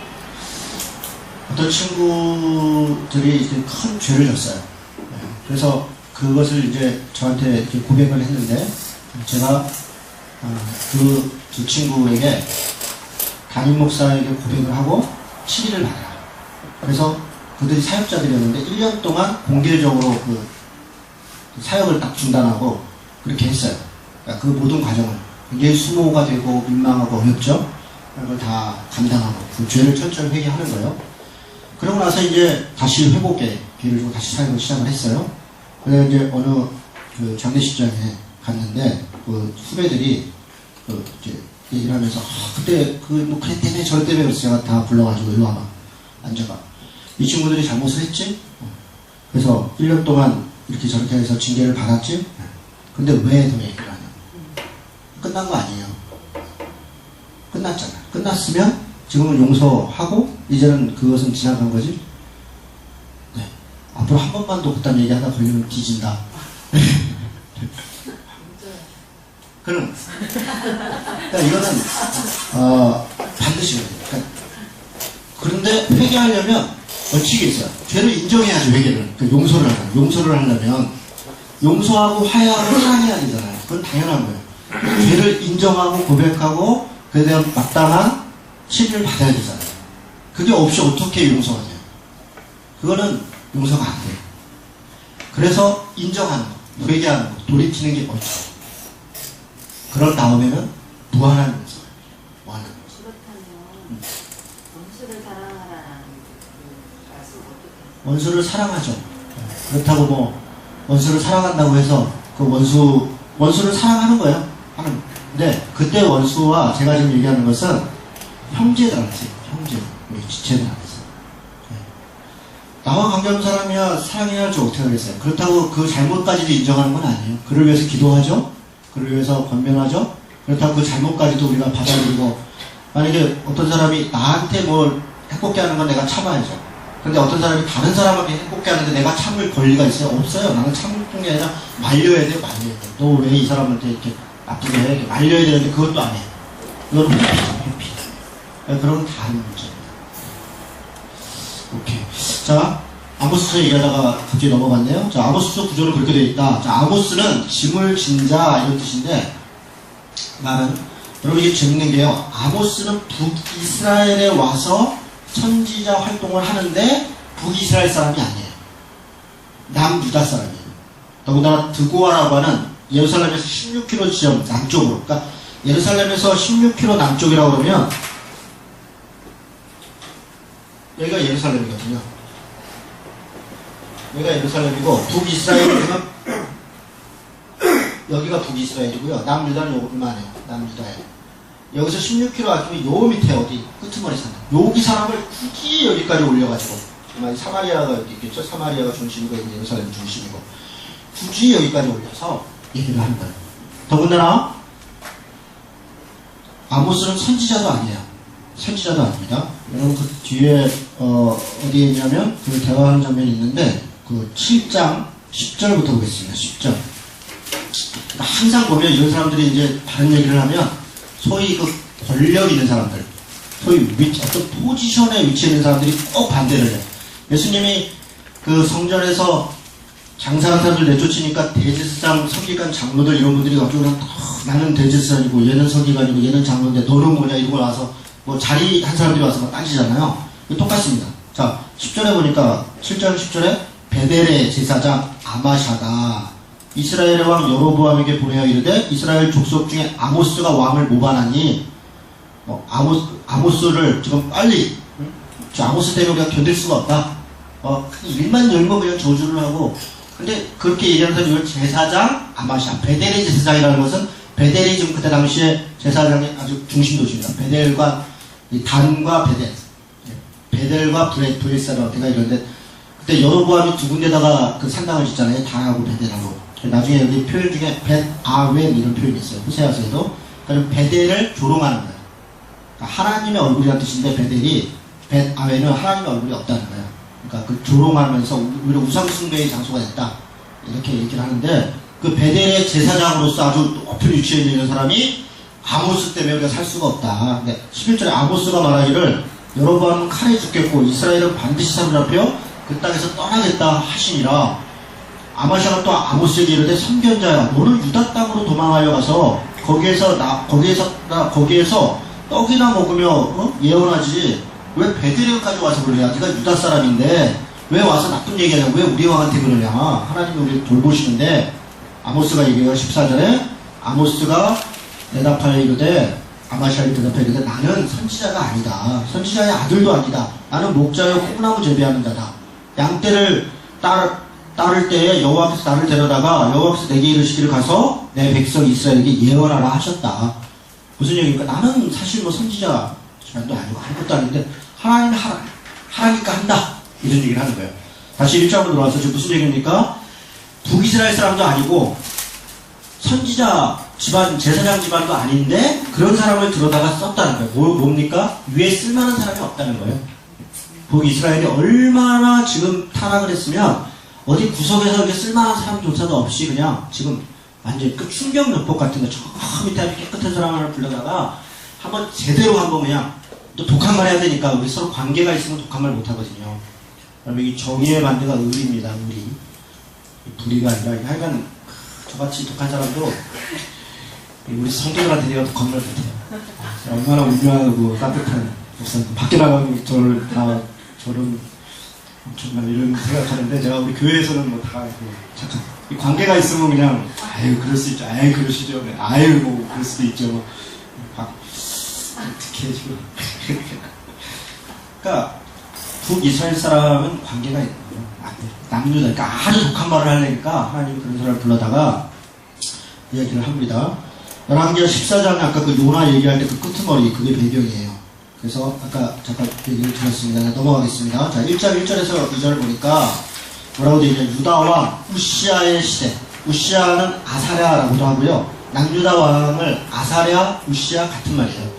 어떤 친구들이 이제 큰 죄를 졌어요. 네. 그래서 그것을 이제 저한테 이렇게 고백을 했는데 제가 그 두 친구에게 담임 목사에게 고백을 하고 시비를 받아요. 그래서 그들이 사역자들이었는데 1년 동안 공개적으로 그 사역을 딱 중단하고 그렇게 했어요. 그러니까 그 모든 과정을 굉장히 수모가 되고 민망하고 어렵죠. 그걸 다 감당하고 그 죄를 철저히 회개하는 거예요. 그러고 나서 이제 다시 회복에 기회를 주고 다시 사역을 시작을 했어요. 그래서 이제 어느 그 장례식장에 갔는데 그 후배들이 그 이제 얘기를 하면서 그때 뭐 그래 때문에 저래 때문에 그래서 제가 다 불러가지고 이리 와봐 앉아봐 이 친구들이 잘못을 했지 그래서 1년 동안 이렇게 저렇게 해서 징계를 받았지 근데 왜 더 얘기를 하냐 끝난 거 아니에요. 끝났잖아. 끝났으면 지금은 용서하고 이제는 그것은 지나간 거지. 네. 앞으로 한 번만 더 그딴 얘기하다 걸리면 뒤진다. 그럼 그러니까 이거는 반드시 그러니까 그런데 회개하려면 원칙이 있어요. 죄를 인정해야지 회개를. 그러니까 용서를 하려면 용서하고 화해하고 사랑해야 되잖아요. 그건 당연한 거예요. 죄를 인정하고 고백하고 그에 대한 마땅한 치료를 받아야 되잖아요. 그게 없이 어떻게 용서가 돼요? 그거는 용서가 안 돼요. 그래서 인정하는 거, 회개하는 거, 돌이키는 게 먼저. 그런 다음에는 무한한 용서. 무한한 용서. 그렇다면 원수를 사랑하라는 그 말씀 어떻게? 원수를 사랑하죠. 그렇다고 뭐 원수를 사랑한다고 해서 그 원수를 사랑하는 거예요. 하는. 근데 그때 원수와 제가 지금 얘기하는 것은 형제들한테 형제 우리 지체들 안에서 나와 관계없는 사람이야 사랑해야 할지 어떻게 하겠어요. 그렇다고 그 잘못까지도 인정하는 건 아니에요. 그를 위해서 기도하죠. 그를 위해서 권면하죠. 그렇다고 그 잘못까지도 우리가 받아들이고 만약에 어떤 사람이 나한테 뭘 해롭게 하는 건 내가 참아야죠. 근데 어떤 사람이 다른 사람에게 해롭게 하는데 내가 참을 권리가 있어요? 없어요. 나는 참을 게 아니라 말려야 돼. 너 왜 이 사람한테 이렇게 나쁘게 해? 이렇게 말려야 되는데 그것도 안 해. 이건 회피. 그런 다른 문제입니다. 오케이. 자, 아모스서 얘기하다가 갑자기 넘어갔네요. 자, 아모스서 구조는 그렇게 되어 있다. 자, 아모스는 짐을 진자 이런 뜻인데 말은 여러분 이게 재밌는 게요. 아모스는 북이스라엘에 와서 선지자 활동을 하는데 북이스라엘 사람이 아니에요. 남유다 사람이에요. 더군다나 드고아라고 하는 예루살렘에서 16km 지점 남쪽으로. 그러니까 예루살렘에서 16km 남쪽이라고 그러면 여기가 예루살렘이거든요. 여기가 예루살렘이고 북이스라엘이면 여기가 북이스라엘이고요. 남유다는 요만해요. 남유다예요. 여기서 16km 앞이면 요 밑에 어디 끄트머리 산다. 여기 사람을 굳이 여기까지 올려가지고 사마리아가 여기 있겠죠. 사마리아가 중심이고 예루살렘 중심이고 굳이 여기까지 올려서 얘기를 하는 거예요. 더군다나 아모스는 선지자도 아니에요. 선지자도 아닙니다. 여러분 그 뒤에 어디에 있냐면 그 대화하는 장면이 있는데 그 7장 10절부터 보겠습니다. 10절. 그러니까 항상 보면 이런 사람들이 이제 다른 얘기를 하면 소위 그 권력 있는 사람들, 소위 어떤 포지션에 위치해 있는 사람들이 꼭 반대를 해요. 예수님이 그 성전에서 장사하는 사람들 내쫓으니까 대제사장, 서기관, 장로들 이런 분들이 가지고 나는 대제사장이고 얘는 서기관이고 얘는 장로인데 너는 뭐냐 이러고 나서 뭐 자리 한 사람들이 와서 막 따지잖아요. 똑같습니다. 자, 10절에 보니까 7절 10절에 베델의 제사장 아마샤가 이스라엘의 왕 여로보암에게 보내어 이르되 이스라엘 족속 중에 아모스가 왕을 모반하니 아모스를 지금 빨리 저 아모스 때문에 우리가 견딜 수가 없다. 일만 열면 그냥 저주를 하고. 근데 그렇게 얘기하는 사람이 이걸 제사장 아마샤, 베델의 제사장이라는 것은 베델이 지금 그때 당시에 제사장의 아주 중심 도시입니다. 베델과 이 단과 베델, 베델과 브레사라가 이런데 그때 여로보암이 두 군데다가 그 산당을 짓잖아요. 단하고 베델하고. 나중에 여기 표현 중에 벳아웬 이런 표현이 있어요. 호세아서에도. 그러니까 베델을 조롱하는 거예요. 그러니까 하나님의 얼굴이라는 뜻인데 베델이 벳아웬은 하나님의 얼굴이 없다는 거예요. 그러니까 그 조롱하면서 오히려 우상숭배의 장소가 됐다 이렇게 얘기를 하는데 그 베델의 제사장으로서 아주 높은 위치에 있는 사람이 아모스 때문에 우리가 살 수가 없다. 근데 11절에 아모스가 말하기를 여로보암은 칼에 죽겠고 이스라엘은 반드시 사로잡혀 그 땅에서 떠나겠다 하시니라. 아마샤가 또 아모스에게 이르되 선견자야 너는 유다 땅으로 도망하여 가서 거기에서 떡이나 먹으며 예언하지 왜 베들레헴까지 와서 그러냐. 네가 유다 사람인데 왜 와서 나쁜 얘기하냐. 왜 우리 왕한테 그러냐. 하나님이 우리 돌보시는데 아모스가 얘기해요. 14절에 아모스가 대답하여 이르되 아마샤이 대답하여 이르되 나는 선지자가 아니다. 선지자의 아들도 아니다. 나는 목자여 콩나무 재배하는 자다. 양떼를 따를 때에 여호와께서 나를 데려다가 여호와께서 내게 이르시기를 가서 내 백성 이스라엘에게 예언하라 하셨다. 무슨 얘기입니까? 나는 사실 뭐 선지자 도 아니고 아무것도 아닌데 하나님은 하라니까 한다 이런 얘기를 하는 거예요. 다시 1장으로 돌아와서 지금 무슨 얘기입니까? 북이스라엘 사람도 아니고 선지자 집안 제사장 집안도 아닌데 그런 사람을 들어다가 썼다는 거예요. 뭡니까? 위에 쓸만한 사람이 없다는 거예요. 북이스라엘이 얼마나 지금 타락을 했으면 어디 구석에서 이렇게 쓸만한 사람조차도 없이 그냥 지금 완전 그 충격요법 같은 거 저 밑에 아주 깨끗한 사람 하나 불러다가 한번 제대로 한번 그냥 또 독한 말 해야 되니까 우리 서로 관계가 있으면 독한 말 못하거든요. 그러면 이 정의의 반대가 의리입니다. 의리. 불의가 아니라 하여간 저같이 독한 사람도 우리 성도들한테 내가 독한 말 못해요. 얼마나 운명하고 따뜻한 목사님 밖에 나가면 저를 다 저런 정말 이런 생각하는데 제가 우리 교회에서는 뭐 다 착한 이 관계가 있으면 그냥 아유 그럴 수 있죠. 아유 그러시죠. 아유 뭐 그럴 수도 있죠. 어떻게 지금 그러니까 북이스라엘 사람은 관계가 있는 거예요. 남유다 그러니까 아주 독한 말을 하려니까 하나님이 그런 사람을 불러다가 이야기를 합니다. 열왕기하 14장 아까 그 요나 얘기할 때 그 끄트머리 그게 배경이에요. 그래서 아까 잠깐 얘기를 드렸습니다. 넘어가겠습니다. 자 1장 1절에서 2절 보니까 뭐라고 되어 있냐면 유다왕 우시아의 시대. 우시아는 아사랴라고도 하고요. 남유다 왕을 아사랴, 우시아 같은 말이에요.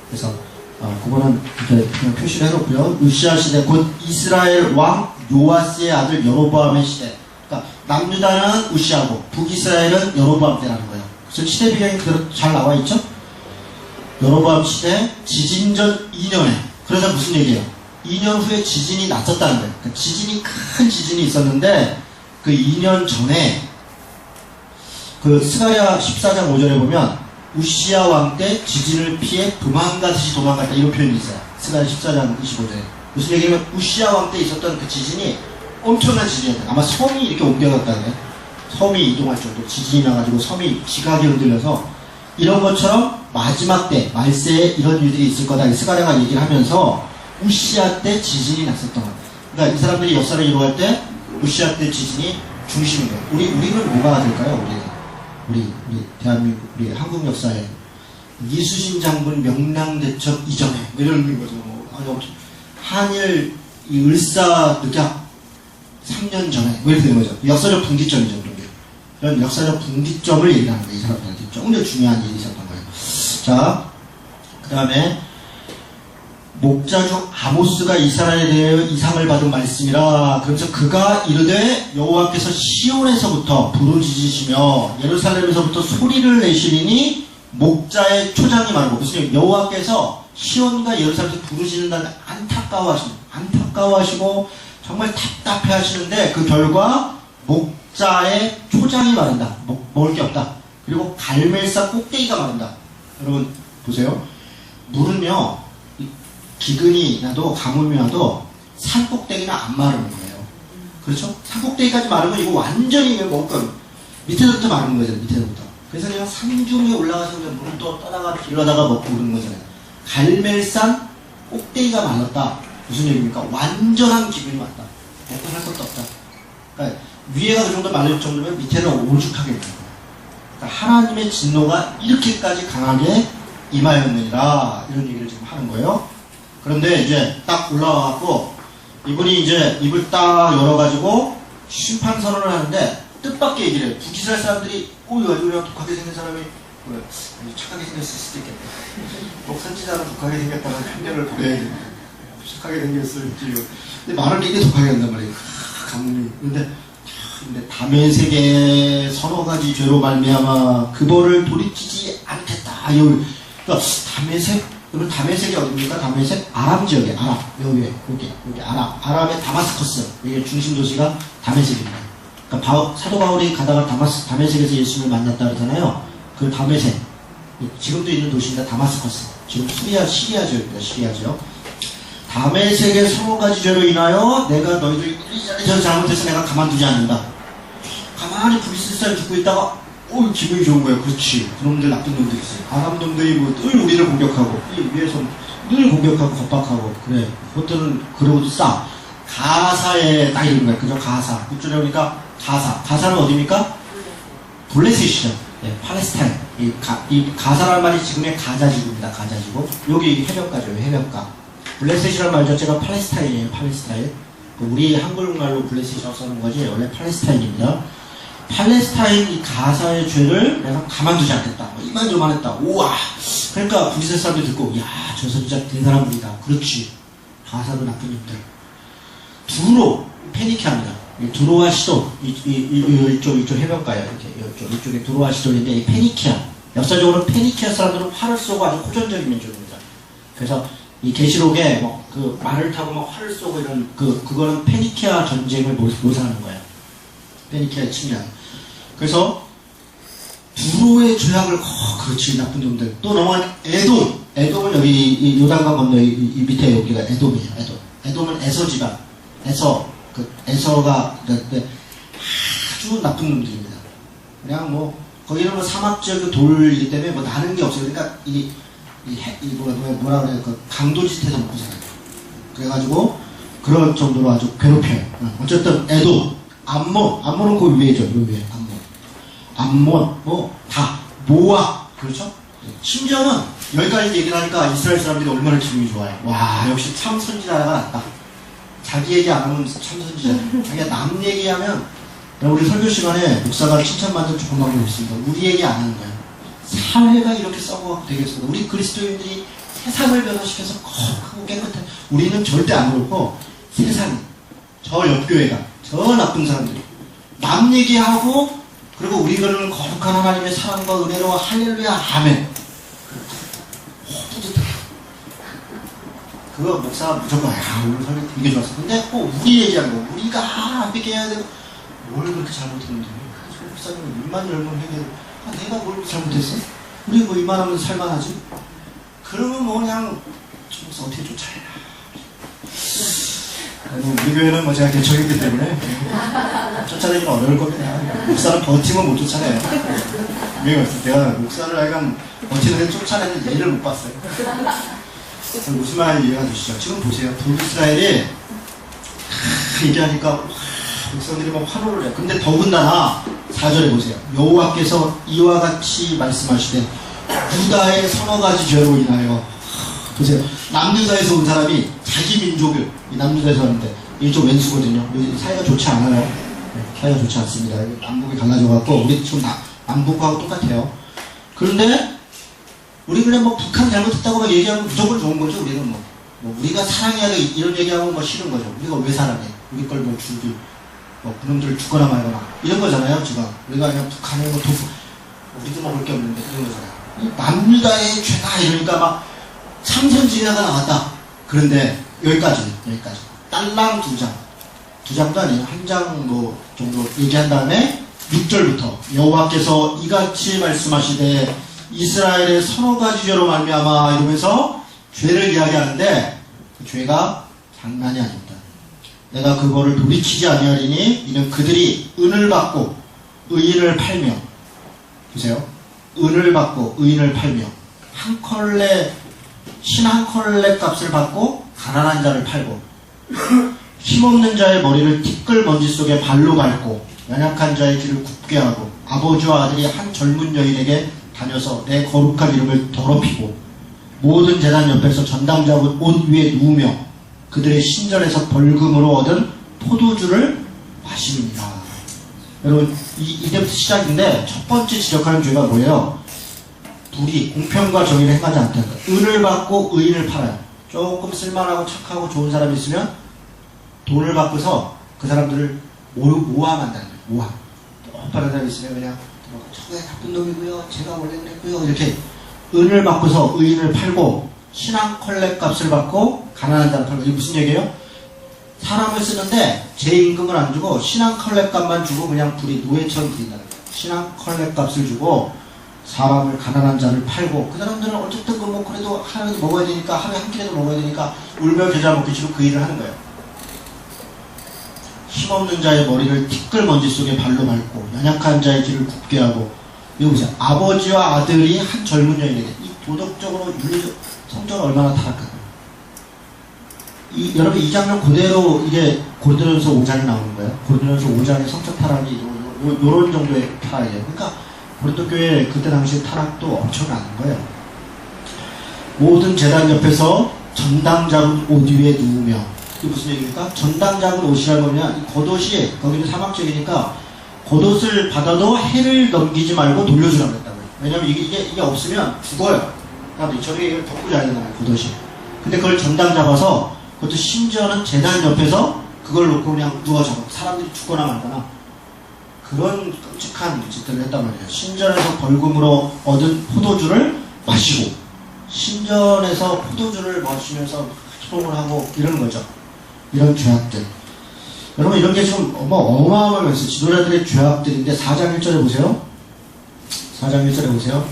그래서 그거는 이렇게 그냥 표시를 해놓고요. 우시아 시대 곧 이스라엘 왕 요아스의 아들 여로보암의 시대. 그러니까 남유다는 우시아고 북이스라엘은 여로보암 때라는 거예요. 그래서 시대 배경이 그대로 잘 나와 있죠. 여로보암 시대 지진 전 2년에 그래서 무슨 얘기예요? 2년 후에 지진이 났었다는 거예요. 그러니까 지진이 큰 지진이 있었는데 그 2년 전에 그 스가랴 14장 5절에 보면 우시아 왕 때 지진을 피해 도망가듯이 도망갔다 이런 표현이 있어요. 스가랴 14장 25절에 무슨 얘기냐면 우시아 왕 때 있었던 그 지진이 엄청난 지진이었다. 아마 섬이 이렇게 옮겨갔다네. 섬이 이동할 정도 지진이 나가지고 섬이 지각이 흔들려서 이런 것처럼 마지막 때 말세에 이런 일들이 있을 거다. 스가랴가 얘기를 하면서 우시아 때 지진이 났었던 거예요. 그러니까 이 사람들이 역사를 이루어갈 때 우시아 때 지진이 중심인 거예요. 우리는 뭐가 될까요? 우리 대한민국, 우리 한국 역사에 이수신 장군 명랑대첩 이전에 이런 거죠. 한일 이 을사늑약 3년 전에 이렇게 되는 거죠. 역사적 분기점이죠. 그런 역사적 분기점을 얘기하는 거예요. 이 사람들한테 정말 중요한 일이 있었던 거예요. 자, 그 다음에 목자 중 아모스가 이스라엘에 대해 이상을 받은 말씀이라. 그러면서 그가 이르되 여호와께서 시온에서부터 부르짖으시며 예루살렘에서부터 소리를 내시리니 목자의 초장이 말고 무슨 여호와께서 시온과 예루살렘에서 부르짖는다는 안타까워하시고 정말 답답해 하시는데 그 결과 목자의 초장이 마른다. 먹을 게 없다. 그리고 갈멜산 꼭대기가 마른다. 여러분 보세요. 물은요 기근이 나도 가뭄이 나도 산 꼭대기는 안 마르는 거예요. 그렇죠? 산 꼭대기까지 마르면 이거 완전히 먹을 거 밑에서부터 마르는 거잖아요. 밑에서부터. 그래서 그냥 산중에 올라가서 그냥 물을 또 떠다가 길러다가 먹고 그러는 거잖아요. 갈멜산 꼭대기가 말랐다. 무슨 얘기입니까? 완전한 기근이 왔다. 먹고 살 것도 없다. 그러니까 위에가 그 정도 말릴 정도면 밑에는 오죽하게 있는 거예요. 그러니까 하나님의 진노가 이렇게까지 강하게 임하였느니라 이런 얘기를 지금 하는 거예요. 그런데 이제 딱 올라와갖고 이분이 이제 입을 딱 열어가지고 심판 선언을 하는데 뜻밖의 얘기를 해요. 북이스라엘 사람들이 우리가 독하게 생긴 사람이 그래, 착하게 생겼을 수도 있겠네. 꼭 선지자는 독하게 생겼다는 편견을 버려야지. 착하게 생겼을지. 근데 말을 되게 독하게 한단 말이에요. 가뭄이. 근데 담의 세계 서너 가지 죄로 말미암아 그벌을 돌이키지 않겠다. 그러니까 담의 색이 어디입니까? 담의 색 아람 지역에 아람 여기 아람의 다마스커스 이게 중심 도시가 담의 색입니다. 그러니까 사도 바울이 가다가 담의 색에서 예수님을 만났다 그러잖아요. 그 담의 색 지금도 있는 도시입니다. 다마스커스 지금 시리아 지역입니다. 담의 색의 서너 가지 죄로 인하여 내가 너희들이 이리저리 잘못해서 내가 가만두지 않는다. 가만히 불신사를 듣고 있다가 기분이 좋은 거예요. 그렇지. 그놈들 나쁜 놈들이 있어요. 아람 놈들이 늘 우리를 공격하고 위에서 늘 공격하고 겁박하고 그래. 그것들은 그러고도 싸. 가사에 딱 이런 거예요. 그죠? 가사. 국줄에 오니까 가사는 어디입니까? 블레셋이죠. 네, 팔레스타인. 이 가사라는 말이 지금의 가자지구입니다. 가자지구. 여기 해변가죠. 해변가. 블레셋이라는 말 자체가 팔레스타인이에요. 팔레스타인. 우리 한국말로 블레셋이라고 써는 거지 원래 팔레스타인입니다. 팔레스타인 이 가사의 죄를 내가 가만두지 않겠다. 이만저만했다. 우와. 그러니까 북이스라엘 사람들이 듣고 저 진짜 대단한 분이다. 그렇지. 가사도 나쁜 놈들. 두로 페니키아입니다. 두로와 시돈 이쪽 해변가예요. 이렇게 이쪽에 두로와 시돈인데 이 페니키아. 역사적으로 페니키아 사람들은 활을 쏘고 아주 호전적인 민족입니다. 그래서 이 계시록에 그 말을 타고 막 활을 쏘고 이런 그거는 페니키아 전쟁을 묘사하는 거예요. 페니키아의 침략. 그래서 두로의 죄악을 그렇지 나쁜 놈들. 또 넘어간 에돔은 여기 이 요단강 건너 이 밑에 여기가 에돔이에요. 에돔은 에서 지방. 에서가 아주 나쁜 놈들입니다. 그냥 거기는 사막 지역 돌이기 때문에 나는 게 없어요. 그러니까 뭐라 그래요? 그 강도짓에서 먹고 살아요. 그래가지고 그런 정도로 아주 괴롭혀요. 어쨌든 에돔, 암몬은 그 위에죠. 그 위에 암몬, 다 모압, 그렇죠? 심지어는 여기까지 얘기를 하니까 이스라엘 사람들이 얼마나 기분이 좋아요. 와, 역시 참 선지자가 낫다. 자기 얘기 안 하면 참 선지자. 자기가 남 얘기하면 우리 설교 시간에 목사가 칭찬받는 좋은 방법이 있습니다. 우리 얘기 안 하는 거야. 사회가 이렇게 썩어가고 되겠습니다. 우리 그리스도인들이 세상을 변화시켜서 거룩하고 깨끗한 우리는 절대 안 그렇고 세상이 저 옆교회가 저 나쁜 사람들이 남 얘기하고 그리고 우리는 거룩한 하나님의 사랑과 은혜로 할렐루야 아멘 뿌듯해. 그거 목사가 무조건 오늘 설교 되게 좋았어. 근데 꼭 우리 얘기하는 거 우리가 앞에 해야 되고 뭘 그렇게 잘못했는데 목사님 입만 열면 회개를 내가 뭘 잘못했어? 우리 이만하면 살만하지? 그러면 그냥 어떻게 쫓아내나. 우리 교회는 제가 개척했기 때문에 쫓아내기는 어려울 겁니다. 목사는 버티면 못 쫓아내요. 내가 목사를 하여간 버티는데 쫓아내는 예를 못 봤어요. 무슨 말인지 이해가 되시죠? 지금 보세요. 북이스라엘이 얘기하니까 백성들이 환호를 해요. 근데 더군다나 4절에 보세요. 여호와께서 이와 같이 말씀하시되 유다의 서너 가지 죄로 인하여 보세요. 남유다에서 온 사람이 자기 민족을 남유다에서 왔는데 이쪽 왼수거든요. 여기 사이가 좋지 않아요. 네, 사이가 좋지 않습니다. 남북이 갈라져갖고 우리 지금 남북하고 똑같아요. 그런데 우리 그냥 북한 잘못했다고 얘기하면 무조건 좋은 거죠. 우리는 우리가 사랑해야 돼 이런 얘기하면 싫은 거죠. 우리가 왜 사랑해? 우리 걸 주기 그놈들을 죽거나 말거나 이런 거잖아요. 지금 우리가 그냥 북한에 우리도 먹을 게 없는데 그런 거잖아요. 남유다의 죄다 이러니까 참선지자가 나왔다. 그런데 여기까지 딸랑 두 장도 아니에요. 한 장 정도 얘기한 다음에 6절부터 여호와께서 이같이 말씀하시되 이스라엘의 서너 가지 죄로 말미암아 이러면서 죄를 이야기하는데 그 죄가 장난이 아닙니다. 내가 그거를 돌이키지 아니하리니 이는 그들이 은을 받고 의인을 팔며 보세요. 은을 받고 의인을 팔며 신 한 컬레 값을 받고 가난한 자를 팔고 힘없는 자의 머리를 티끌 먼지 속에 발로 밟고 연약한 자의 길을 굽게 하고 아버지와 아들이 한 젊은 여인에게 다녀서 내 거룩한 이름을 더럽히고 모든 제단 옆에서 전당 잡은 옷 위에 누우며 그들의 신전에서 벌금으로 얻은 포도주를 마십니다. 여러분 이제부터 시작인데 첫 번째 지적하는 죄가 뭐예요? 불이 공평과 정의를 행하지 않다는 것. 은을 받고 의인을 팔아요. 조금 쓸만하고 착하고 좋은 사람이 있으면 돈을 받고서 그 사람들을 모함한다는 거예요. 모함. 똑바른 사람이 있으면 그냥 저게 나쁜 놈이고요. 제가 원래 그랬고요. 이렇게 은을 받고서 의인을 팔고 신앙 컬렉 값을 받고 가난한 자를 팔고. 이게 무슨 얘기예요? 사람을 쓰는데 제 임금을 안 주고 신앙 컬렉 값만 주고 그냥 노예처럼 부린다는 거예요. 신앙 컬렉 값을 주고 사람을 가난한 자를 팔고 그 사람들은 어쨌든 뭐 그래도 하루에도 먹어야 되니까 하루에 한 끼라도 먹어야 되니까 울며 겨자 먹기 싫고 그 일을 하는 거예요. 힘없는 자의 머리를 티끌 먼지 속에 발로 밟고 연약한 자의 길을 굽게 하고. 이거 보세요. 아버지와 아들이 한 젊은 여인에게. 이 도덕적으로 윤리적 성적으로 얼마나 타락하고. 여러분 이 장면 그대로 이게 고린도전서 5장에 나오는 거예요. 고린도전서 5장의 성적 타락이 요런 정도의 타락이에요. 그러니까 고린도 교회 그때 당시 타락도 엄청난 거예요. 모든 제단 옆에서 전당 잡은 옷 위에 누우며. 이게 무슨 얘기입니까? 전당 잡은 옷이라고 하면 겉옷이 거기는 사막적이니까 겉옷을 받아도 해를 넘기지 말고 돌려주라고 했다고요. 왜냐면 이게 없으면 죽어요. 그러니까 저렇게 이걸 덮고 자야 되잖아요. 겉옷이. 근데 그걸 전당 잡아서 그것도 심지어는 제단 옆에서 그걸 놓고 그냥 누워서 사람들이 죽거나 말거나 그런 끔찍한 짓들을 했단 말이에요. 신전에서 벌금으로 얻은 포도주를 마시고 신전에서 포도주를 마시면서 희롱을 하고 이러는 거죠. 이런 죄악들. 여러분 이런 게 좀 어마어마하면서 지도자들의 죄악들인데 4장 1절에 보세요. 4장 1절에 보세요.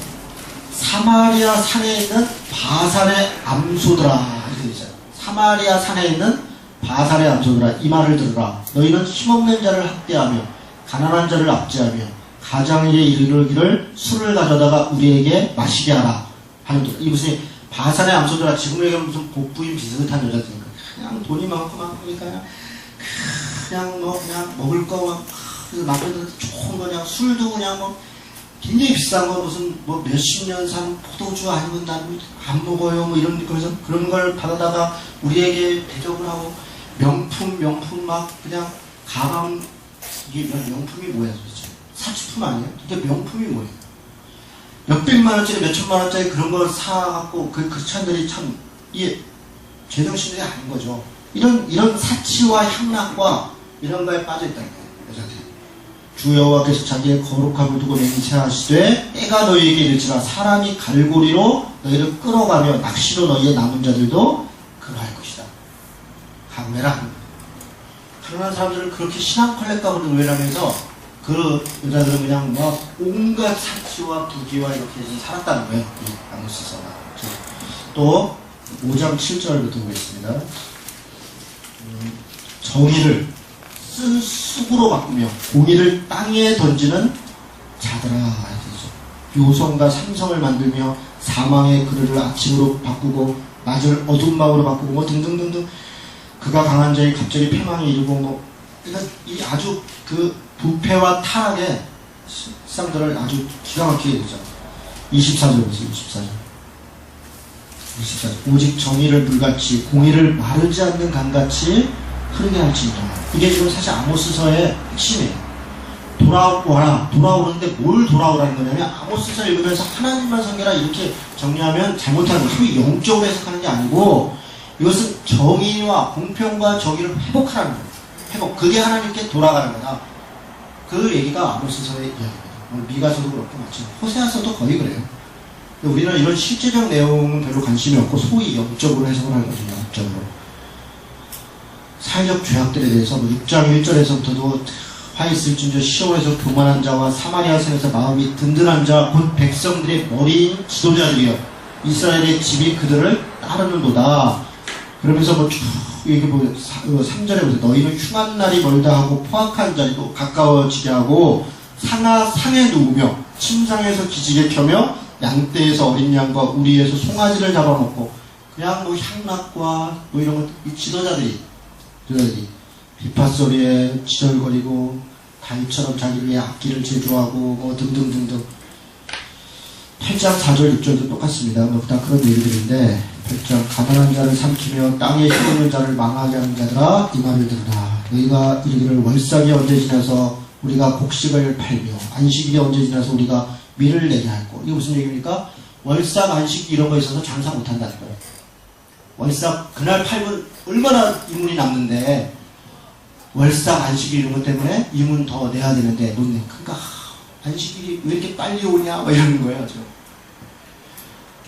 사마리아 산에 있는 바산의 암소들아 이렇게 되죠. 사마리아 산에 있는 바산의 암소들아 이 말을 들으라. 너희는 힘없는 자를 학대하며 가난한 자를 압제하며 가장에게 이르기를 술을 가져다가 우리에게 마시게 하라 하는 이 무슨 바산의 암소들아. 지금 얘기하면 무슨 복부인 비슷한 여자들인가. 그냥 돈이 많고 그러니까 그냥 먹을 거 남편들 좋은 거 그냥 술도 그냥 굉장히 비싼 거 무슨 몇십 년 산 포도주 아니면 난 안 먹어요 이런 거에서 그런 걸 받아다가 우리에게 대접을 하고 명품 막 그냥 가방. 이게 명품이 뭐야 도대체? 사치품 아니에요? 이게 명품이 뭐예요? 몇백만 원짜리 몇천만 원짜리 그런 걸 사갖고 그 크리스찬들이 참 이게 제정신이 아닌 거죠. 이런 사치와 향락과 이런 거에 빠져있다는 거예요. 여자들이. 주 여호와께서 자기의 거룩함을 두고 맹세하시되 때가 너희에게 이르지라 사람이 갈고리로 너희를 끌어가며 낚시로 너희의 남은 자들도 그러할 것이다. 강매라. 가난한 사람들을 그렇게 신앙 컬렉값으로 노예라면서 그 여자들은 그냥 온갖 사치와 부귀와 이렇게 해서 살았다는 거예요. 이 아모스서가. 또 5장 7절부터 보겠습니다. 정의를 쓴 쑥으로 바꾸며 공의를 땅에 던지는 자들아 되죠. 요성과 삼성을 만들며 사망의 그늘을 아침으로 바꾸고 낮을 어두운 마음으로 바꾸고 등등등등. 그가 강한 자의 갑자기 패망에 이르고 그러니까 이 아주 그 부패와 타락의 실상들을 아주 기가 막히게 되죠. 24절 보세요. 24절. 오직 정의를 물같이 공의를 마르지 않는 강같이 흐르게 할지니라. 이게 지금 사실 아모스서의 핵심이에요. 돌아오는데 뭘 돌아오라는 거냐면 아모스서 읽으면서 하나님만 섬기라 이렇게 정리하면 잘못하는 거예요. 소위 영적으로 해석하는 게 아니고 이것은 정의와 공평과 정의를 회복하라는 거예요. 회복. 그게 하나님께 돌아가는 거다. 그 얘기가 아모스서의 이야기입니다. 오늘 미가서도 그렇고 마치 호세아서도 거의 그래요. 우리는 이런 실제적 내용은 별로 관심이 없고 소위 영적으로 해석을 하거든요. 영적으로. 사회적 죄악들에 대해서 6장 1절에서부터도 화 있을진저 시온에서 교만한 자와 사마리아 산에서 마음이 든든한 자 곧 백성들의 머리인 지도자들이여 이스라엘의 집이 그들을 따르는도다. 그러면서 쭉 얘기 보면 3절에 보세요. 너희는 흉한 날이 멀다 하고 포악한 자리도 가까워지게 하고 상에 누우며 침상에서 기지개 켜며 양떼에서 어린 양과 우리에서 송아지를 잡아먹고 그냥 향락과 이런 것 이 지도자들이 비파 소리에 지절거리고 다윗처럼 자기 위해 악기를 제조하고 뭐 등등등등. 8장 4절 6절도 똑같습니다. 뭐 다 그런 얘기들인데 8장 가난한 자를 삼키며 땅에 힘없는 자를 망하게 하는 자들아 이 말을 들으라. 너희가 이르기를 월삭이 언제 지나서 우리가 곡식을 팔며 안식일이 언제 지나서 우리가 밀을 내게 할고. 이게 무슨 얘기입니까? 월삭 안식 이런 거 있어서 장사 못한다는 거예요. 월삭 그날 팔면 얼마나 이문이 남는데 월삭 안식일 이런 것 때문에 이문 더 내야 되는데 못 내. 그러니까 안식일이 왜 이렇게 빨리 오냐 뭐 이러는 거예요. 지금.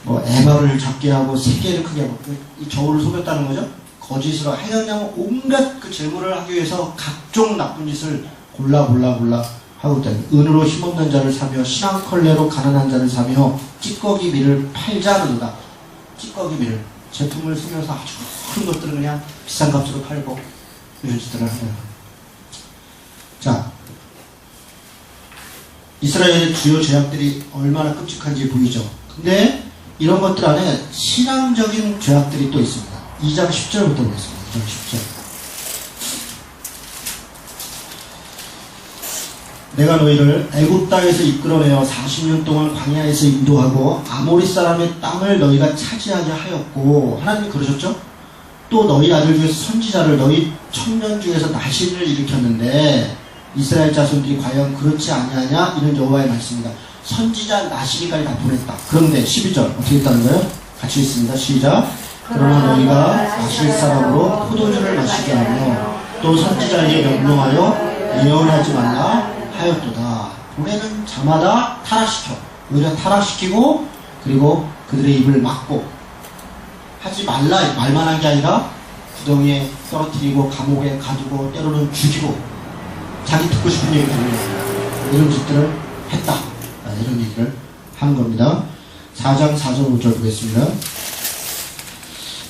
뭐 에바를 작게 하고 세계를 크게 하고 이 저울을 속였다는 거죠. 거짓으로 하여냥 온갖 그 재물을 하기 위해서 각종 나쁜 짓을 골라 하고 있다. 은으로 힘없는 자를 사며 신앙컬레로 가난한 자를 사며 찌꺼기 밀을 팔자느니라. 찌꺼기 밀을 제품을 쓰면서 아주 큰 것들은 그냥 비싼 값으로 팔고 이런 짓들을 하네요. 자, 이스라엘의 주요 죄악들이 얼마나 끔찍한지 보이죠. 근데 이런 것들 안에 신앙적인 죄악들이 또 있습니다. 2장 10절부터 보겠습니다. 2장 10절. 내가 너희를 애굽 땅에서 이끌어내어 40년 동안 광야에서 인도하고 아모리 사람의 땅을 너희가 차지하게 하였고, 하나님이 그러셨죠? 또 너희 아들 중에서 선지자를 너희 청년 중에서 나신을 일으켰는데 이스라엘 자손들이 과연 그렇지 아니하냐? 이런 여호와의 말씀입니다. 선지자 나시기까지 다 보냈다. 그런데 12절 어떻게 했다는 거예요? 같이 있습니다. 시작. 그러나 너희가 나실 사람으로 포도주를 마시게 하며 또 선지자에게 명령하여 예언하지 말라 하였도다. 보내는 자마다 타락시켜. 오히려 타락시키고 그리고 그들의 입을 막고 하지 말라 말만 한 게 아니라 구덩이에 떨어뜨리고 감옥에 가두고 때로는 죽이고 자기 듣고 싶은 얘기 들으려고 이런 짓들을 했다. 이런 얘기를 하는 겁니다. 4장 4절 5절 보겠습니다.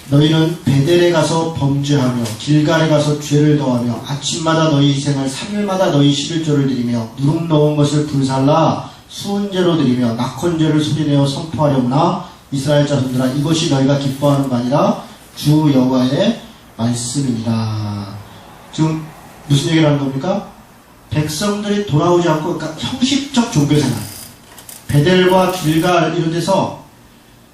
너희는 베델에 가서 범죄하며 길갈에 가서 죄를 더하며 아침마다 너희 희생을 3일마다 너희 11조를 드리며 누룩 넣은 것을 불살라 수은제로 드리며 낙헌제를 소리내어 선포하려무나 이스라엘 자손들아 이것이 너희가 기뻐하는 바 아니라 주 여호와의 말씀이니라. 지금 무슨 얘기를 하는 겁니까? 백성들이 돌아오지 않고 그러니까 형식적 종교생활 베델과 길갈 이런 데서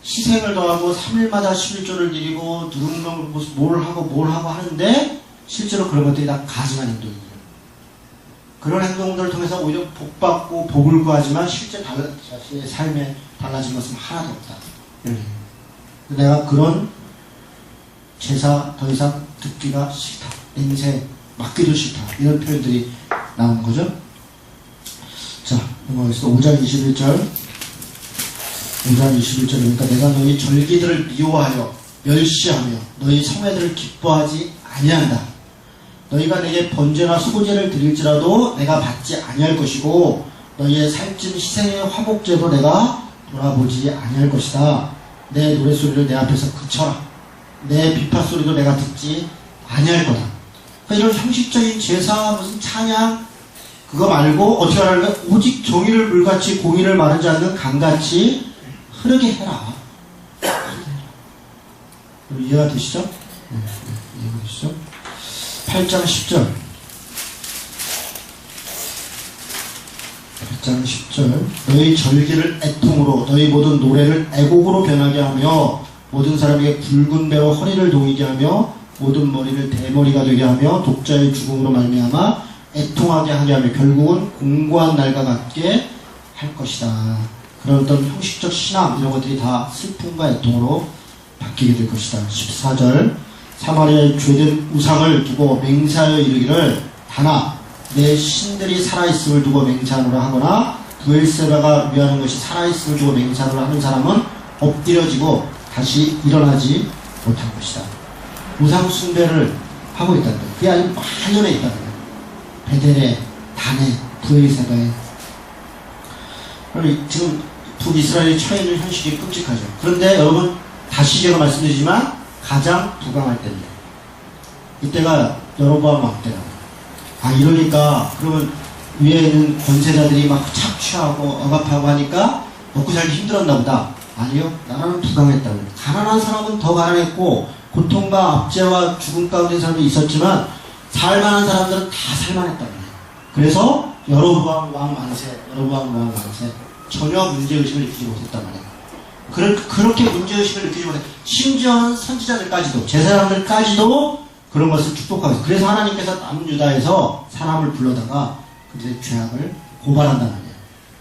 희생을 더하고 3일마다 11조를 드리고 누룩 뭘 하고 하는데 실제로 그런 것들이 다 가증한 행동이에요. 그런 행동들을 통해서 오히려 복받고 복을 구하지만 실제 자신의 삶에 달라진 것은 하나도 없다. 내가 그런 제사 더 이상 듣기가 싫다. 인생 맡기도 싫다. 이런 표현들이 나오는 거죠. 자, 넘어가겠습니다. 5장 21절. 5장 21절이니까 내가 너희 절기들을 미워하여 멸시하며 너희 성회들을 기뻐하지 아니한다. 너희가 내게 번제나 수고제를 드릴지라도 내가 받지 아니할 것이고 너희의 살찐 희생의 화목제도 내가 돌아보지 아니할 것이다. 내 노래소리를 내 앞에서 그쳐라. 내 비파소리도 내가 듣지 아니할 거다. 그러니까 이런 형식적인 제사 무슨 찬양 그거 말고 어떻게 하라는 거야? 오직 정의를 물같이 공의를 마르지 않는 강같이 흐르게 해라. 이해가 되시죠? 네, 이해가 되시죠? 8장 10절. 8장 10절. 너희 절기를 애통으로 너희 모든 노래를 애곡으로 변하게 하며 모든 사람에게 붉은 배로 허리를 동이게 하며 모든 머리를 대머리가 되게 하며 독자의 죽음으로 말미암아 애통하게 하게 하며 결국은 공고한 날과 같게 할 것이다. 그런 어떤 형식적 신앙 이런 것들이 다 슬픔과 애통으로 바뀌게 될 것이다. 14절. 사마리아의 죄된 우상을 두고 맹세하여 이르기를 다나 내 신들이 살아있음을 두고 맹세하노라 하거나 부엘세바가 위하는 것이 살아있음을 두고 맹세하노라 하는 사람은 엎드려지고 다시 일어나지 못할 것이다. 우상 숭배를 하고 있다는 거예요. 그게 아주 만연해 있다는 거예요. 베델에, 단에, 부엘세바에. 지금 북이스라엘이 처해 있는 현실이 끔찍하죠. 그런데 여러분 다시 제가 말씀드리지만 가장 부강할 때입니다. 이때가 여로보암 왕 때라고. 이러니까 그러면 위에 있는 권세자들이 막 착취하고 억압하고 하니까 먹고 살기 힘들었나 보다. 아니요. 나라는 부강했다고. 가난한 사람은 더 가난했고 고통과 압제와 죽음 가운데 사람이 있었지만 살만한 사람들은 다 살만했단 말이에요. 그래서 여로보암 왕 만세, 여로보암 왕 만세, 전혀 문제의식을 느끼지 못했단 말이에요. 그렇게 문제의식을 느끼지 못해 심지어는 선지자들까지도, 제사장들까지도 그런 것을 축복하고 있어요. 그래서 하나님께서 남유다에서 사람을 불러다가 그들의 죄악을 고발한단 말이에요.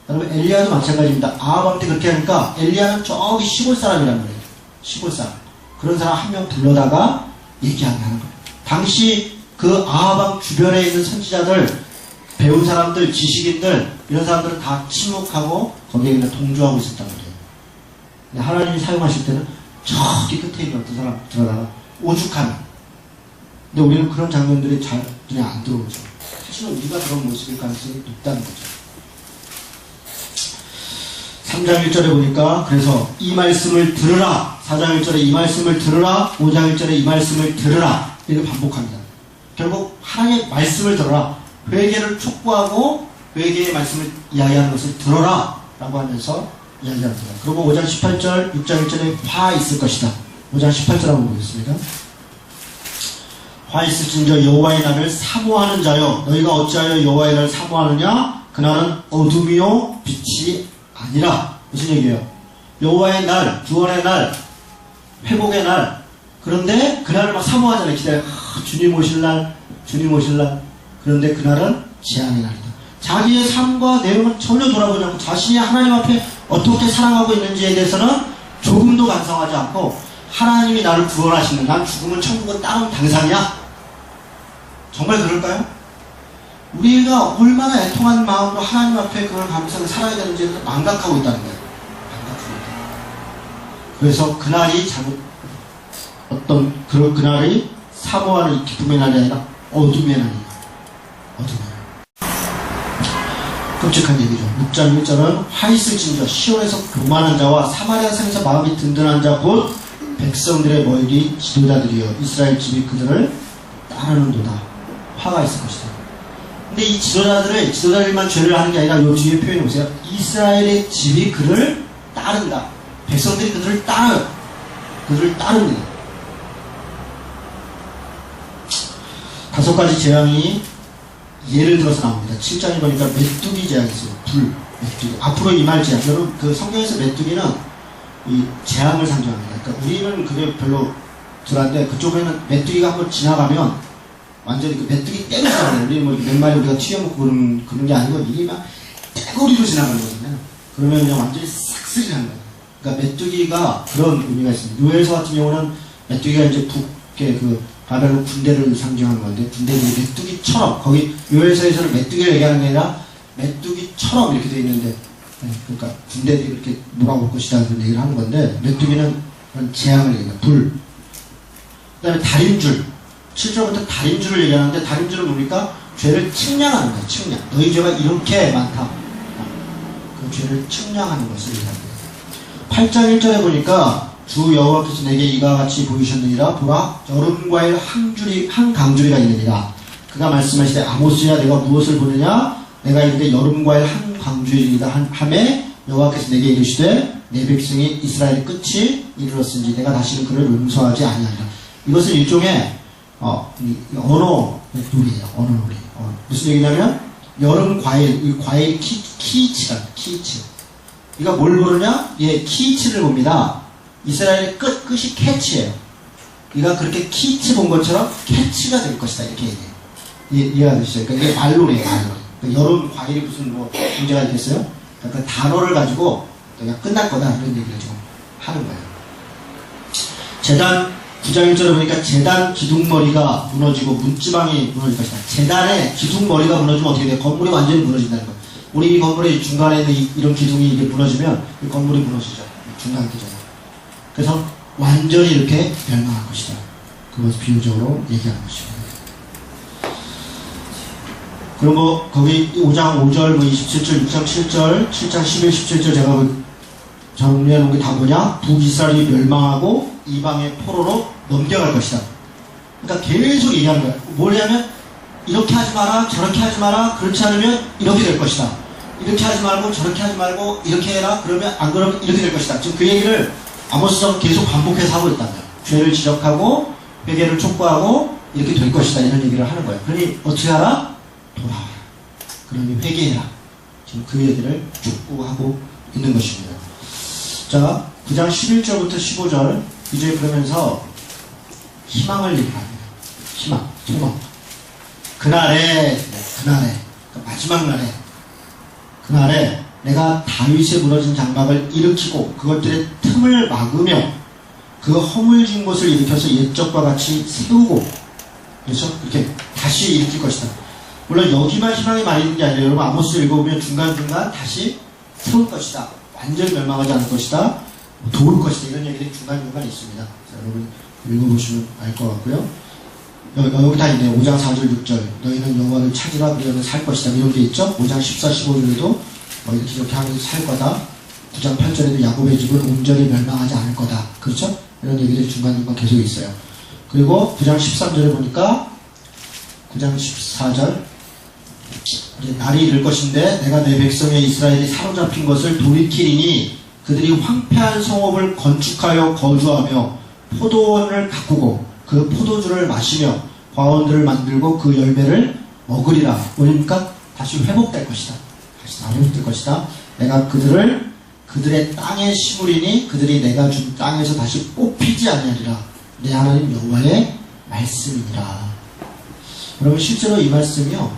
여러분, 엘리야도 마찬가지입니다. 아합한테 그렇게 하니까 엘리야는 저기 시골 사람이란 말이에요. 시골 사람. 그런 사람 한 명 불러다가 얘기하게 하는 거예요. 당시 그 아합 주변에 있는 선지자들, 배운 사람들, 지식인들, 이런 사람들은 다 침묵하고 거기에 그냥 동조하고 있었단 말이에요. 근데 하나님이 사용하실 때는 저기 끝에 있는 어떤 사람 들어다가 오죽하면. 근데 우리는 그런 장면들이 잘 그냥 안 들어오죠. 사실은 우리가 그런 모습일 가능성이 높다는 거죠. 3장 1절에 보니까 그래서 이 말씀을 들으라, 4장 1절에 이 말씀을 들으라, 5장 1절에 이 말씀을 들으라, 이렇게 반복합니다. 결국 하나님의 말씀을 들어라, 회개를 촉구하고 회개의 말씀을 이야기하는 것을 들어라 라고 하면서 이야기합니다. 그리고 5장 18절, 6장 1절에 화 있을 것이다. 5장 18절 한번 보겠습니다. 화 있을진저 여호와의 날을 사모하는 자여, 너희가 어찌하여 여호와의 날을 사모하느냐? 그날은 어둠이요 빛이 아니라. 무슨 얘기예요? 여호와의 날, 구원의 날, 회복의 날. 그런데 그날을 막 사모하잖아요. 기다려. 주님 오실 날, 주님 오실 날. 그런데 그날은 재앙의 날이다. 자기의 삶과 내용을 전혀 돌아보지 않고 자신이 하나님 앞에 어떻게 살아가고 있는지에 대해서는 조금도 반성하지 않고 하나님이 나를 구원하시는, 난 죽으면 천국은 다른 당상이야. 정말 그럴까요? 우리가 얼마나 애통하는 마음으로 하나님 앞에 그걸 감사하고 살아야 되는지를 망각하고 있다는 거예요. 망각하고 있다. 그래서 그날이 그날이 사모하는 기쁨의 날이 아니라 어둠의 날이다. 어둠의 날. 끔찍한 얘기죠. 6장 1절은 화 있을진저 시온에서 교만한 자와 사마리아 산에서 마음이 든든한 자 곧 백성들의 머리 지도자들이여 이스라엘 집이 그들을 따르는도다. 화가 있을 것이다. 근데 이 지도자들만 죄를 하는 게 아니라 이 뒤에 표현해 보세요. 이스라엘의 집이 그를 따른다. 백성들이 그들을 따르요. 그들을 따릅니다. 5가지 재앙이 예를 들어서 나옵니다. 7장에 보니까 메뚜기 재앙이 있어요. 불, 메뚜기. 앞으로 임할 재앙. 여러분, 그 성경에서 메뚜기는 이 재앙을 상징합니다. 그러니까 우리는 그게 별로 덜한데 그쪽에는 메뚜기가 한번 지나가면 완전히 그 메뚜기 때문에 우리 뭐 몇 마리 우리가 튀어먹고 그런 게 아니고 이게 막 떼거리로 지나가는 거잖아요. 그러면 그냥 완전히 싹쓸이 하는 거예요. 그러니까 메뚜기가 그런 의미가 있습니다. 요엘서 같은 경우는 메뚜기가 이제 북의 그 바벨론 군대를 상징하는 건데 군대는 메뚜기처럼 거기 요엘서에서는 메뚜기를 얘기하는 게 아니라 메뚜기처럼 이렇게 되어 있는데 그러니까 군대들이 이렇게 몰아올 것이다 그런 얘기를 하는 건데 메뚜기는 그런 재앙을 얘기합니다. 불. 그 다음에 다림줄. 7절부터 다림줄을 얘기하는데 다림줄은 뭡니까? 죄를 측량하는 거예요. 측량. 너희 죄가 이렇게 많다. 그 죄를 측량하는 것을 얘기합니다. 8장 1절에 보니까 주 여호와께서 내게 이와 같이 보이셨느니라. 보라 여름과일 한 강줄이가 있느니라. 그가 말씀하시되 아모스야 내가 무엇을 보느냐? 내가 이르되 여름과일 한 강줄이다 하매 여호와께서 내게 이르시되 내 백성이 이스라엘의 끝이 이르렀은지 내가 다시는 그를 용서하지 아니하리라. 이것은 일종의 언어 놀이에요. 언어 놀이. 무슨 얘기냐면 여름 과일, 이 과일 키치라 키치. 이가 뭘 보느냐? 예, 키치를 봅니다. 이스라엘의 끝이 캐치예요. 이가 그렇게 키치 본 것처럼 캐치가 될 것이다 이렇게 얘기해요. 이해가 되시죠? 그러니까 이게 말로래요. 말로. 그러니까 여름 과일이 무슨 뭐 문제가 있겠어요? 그러니까 그 단어를 가지고 내가 끝날 거다 이런 얘기를 좀 하는 거예요. 재단 9장 1절에 보니까 재단 기둥머리가 무너지고 문지방이 무너질 것이다. 재단의 기둥머리가 무너지면 어떻게 돼요? 건물이 완전히 무너진다는 거예요. 우리 이 건물의 중간에 있는 이런 기둥이 이게 무너지면 이 건물이 무너지죠. 중간 기둥. 그래서 완전히 이렇게 멸망할 것이다. 그것을 비유적으로 얘기하는 것입니다. 그리고 거기 5장 5절, 27절, 6장 7절, 7장 11, 17절 제가 정리해 놓은 게 다 뭐냐? 북이스라엘이 멸망하고 이방의 포로로 넘겨갈 것이다. 그러니까 계속 얘기하는 거야. 뭐냐면 이렇게 하지 마라, 저렇게 하지 마라, 그렇지 않으면 이렇게 될 것이다. 이렇게 하지 말고 저렇게 하지 말고 이렇게 해라, 그러면 안 그러면 이렇게 될 것이다. 지금 그 얘기를 아모스처럼 계속 반복해서 하고 있단 말이야. 죄를 지적하고 회개를 촉구하고 이렇게 될 것이다 이런 얘기를 하는 거예요. 그러니 어떻게 하라? 돌아와라. 그러니 회개해라. 지금 그 얘기를 촉구하고 있는 것입니다. 자, 9장 11절부터 15절 이제 그러면서 희망을 얘기합니다. 희망, 소망. 그날에 그러니까 마지막 그날에 내가 다윗의 무너진 장막을 일으키고 그것들의 틈을 막으며 그 허물진 곳을 일으켜서 옛적과 같이 세우고, 그렇죠? 이렇게 다시 일으킬 것이다. 물론 여기만 희망이 많이 있는 게 아니라 여러분 아모스 읽어보면 중간중간 다시 세울 것이다. 완전히 멸망하지 않을 것이다. 도울 것이다. 이런 얘기들이 중간중간 있습니다. 자, 여러분 읽어보시면 알 것 같고요. 여기 다 있네요. 5장 4절 6절 너희는 여호와를 찾으라 그러면 살 것이다. 이런 게 있죠. 5장 14, 15절에도 이렇게 하면서 살 거다. 9장 8절에도 야곱의 집은 온전히 멸망하지 않을 거다. 그렇죠? 이런 얘기들이 중간중간 계속 있어요. 그리고 9장 13절에 보니까 9장 14절 이제 날이 이를 것인데 내가 내 백성의 이스라엘이 사로잡힌 것을 돌이키리니 그들이 황폐한 성읍을 건축하여 거주하며 포도원을 가꾸고 그 포도주를 마시며 과원들을 만들고 그 열매를 먹으리라. 그러니까 다시 회복될 것이다. 다시 다 회복될 것이다. 내가 그들의 땅에 심으리니 그들이 내가 준 땅에서 다시 뽑히지 아니하리라. 내 하나님 여호와의 말씀이니라. 여러분 실제로 이 말씀이요.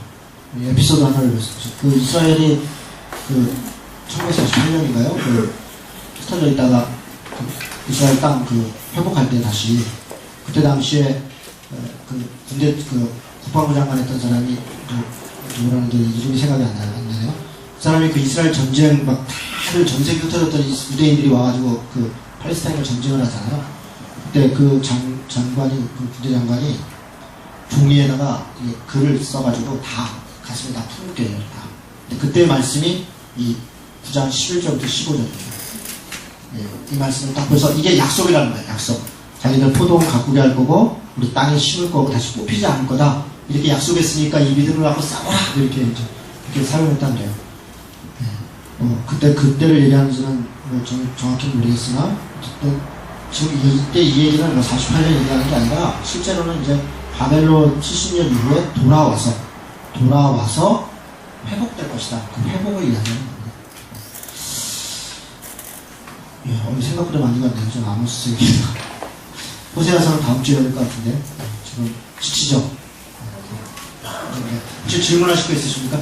에피소드 하나를 봤습니다. 그 이스라엘이 1948년인가요? 흩어져 있다가 이스라엘 땅 회복할 때 다시 그때 당시에 군대 국방부 장관 했던 사람이 누구라는데 이름이 생각이 안 나네요. 그 사람이 그 이스라엘 전쟁 막 다들 전 세계 흩어졌던 유대인들이 와가지고 팔레스타인과 전쟁을 하잖아요. 그때 그 장관이 군대 장관이 종이에다가 글을 써가지고 다 가슴에 다 품게요. 그때 말씀이 이 9장 11절부터 15절입니다. 이 말씀을 딱 보면서 이게 약속이라는 거예요. 약속. 자기들 포도원 가꾸게 할 거고 우리 땅에 심을 거고 다시 뽑히지 않을 거다. 이렇게 약속했으니까 이 믿음을 갖고 싸워라. 이렇게 사용했단 거예요. 그때를 얘기하는지는 정확히 모르겠으나 어쨌든 지금 이때 이 얘기는 48년 얘기하는 게 아니라 실제로는 이제 바벨론 70년 이후에 돌아와서 회복될 것이다. 그 회복을 이야기하는 겁니다. 생각보다 많이 갔네요. 좀 아모스 얘기가. 호세아서는 다음 주에 할 것 같은데 지금 지치죠? 혹시 질문하실 거 있으십니까?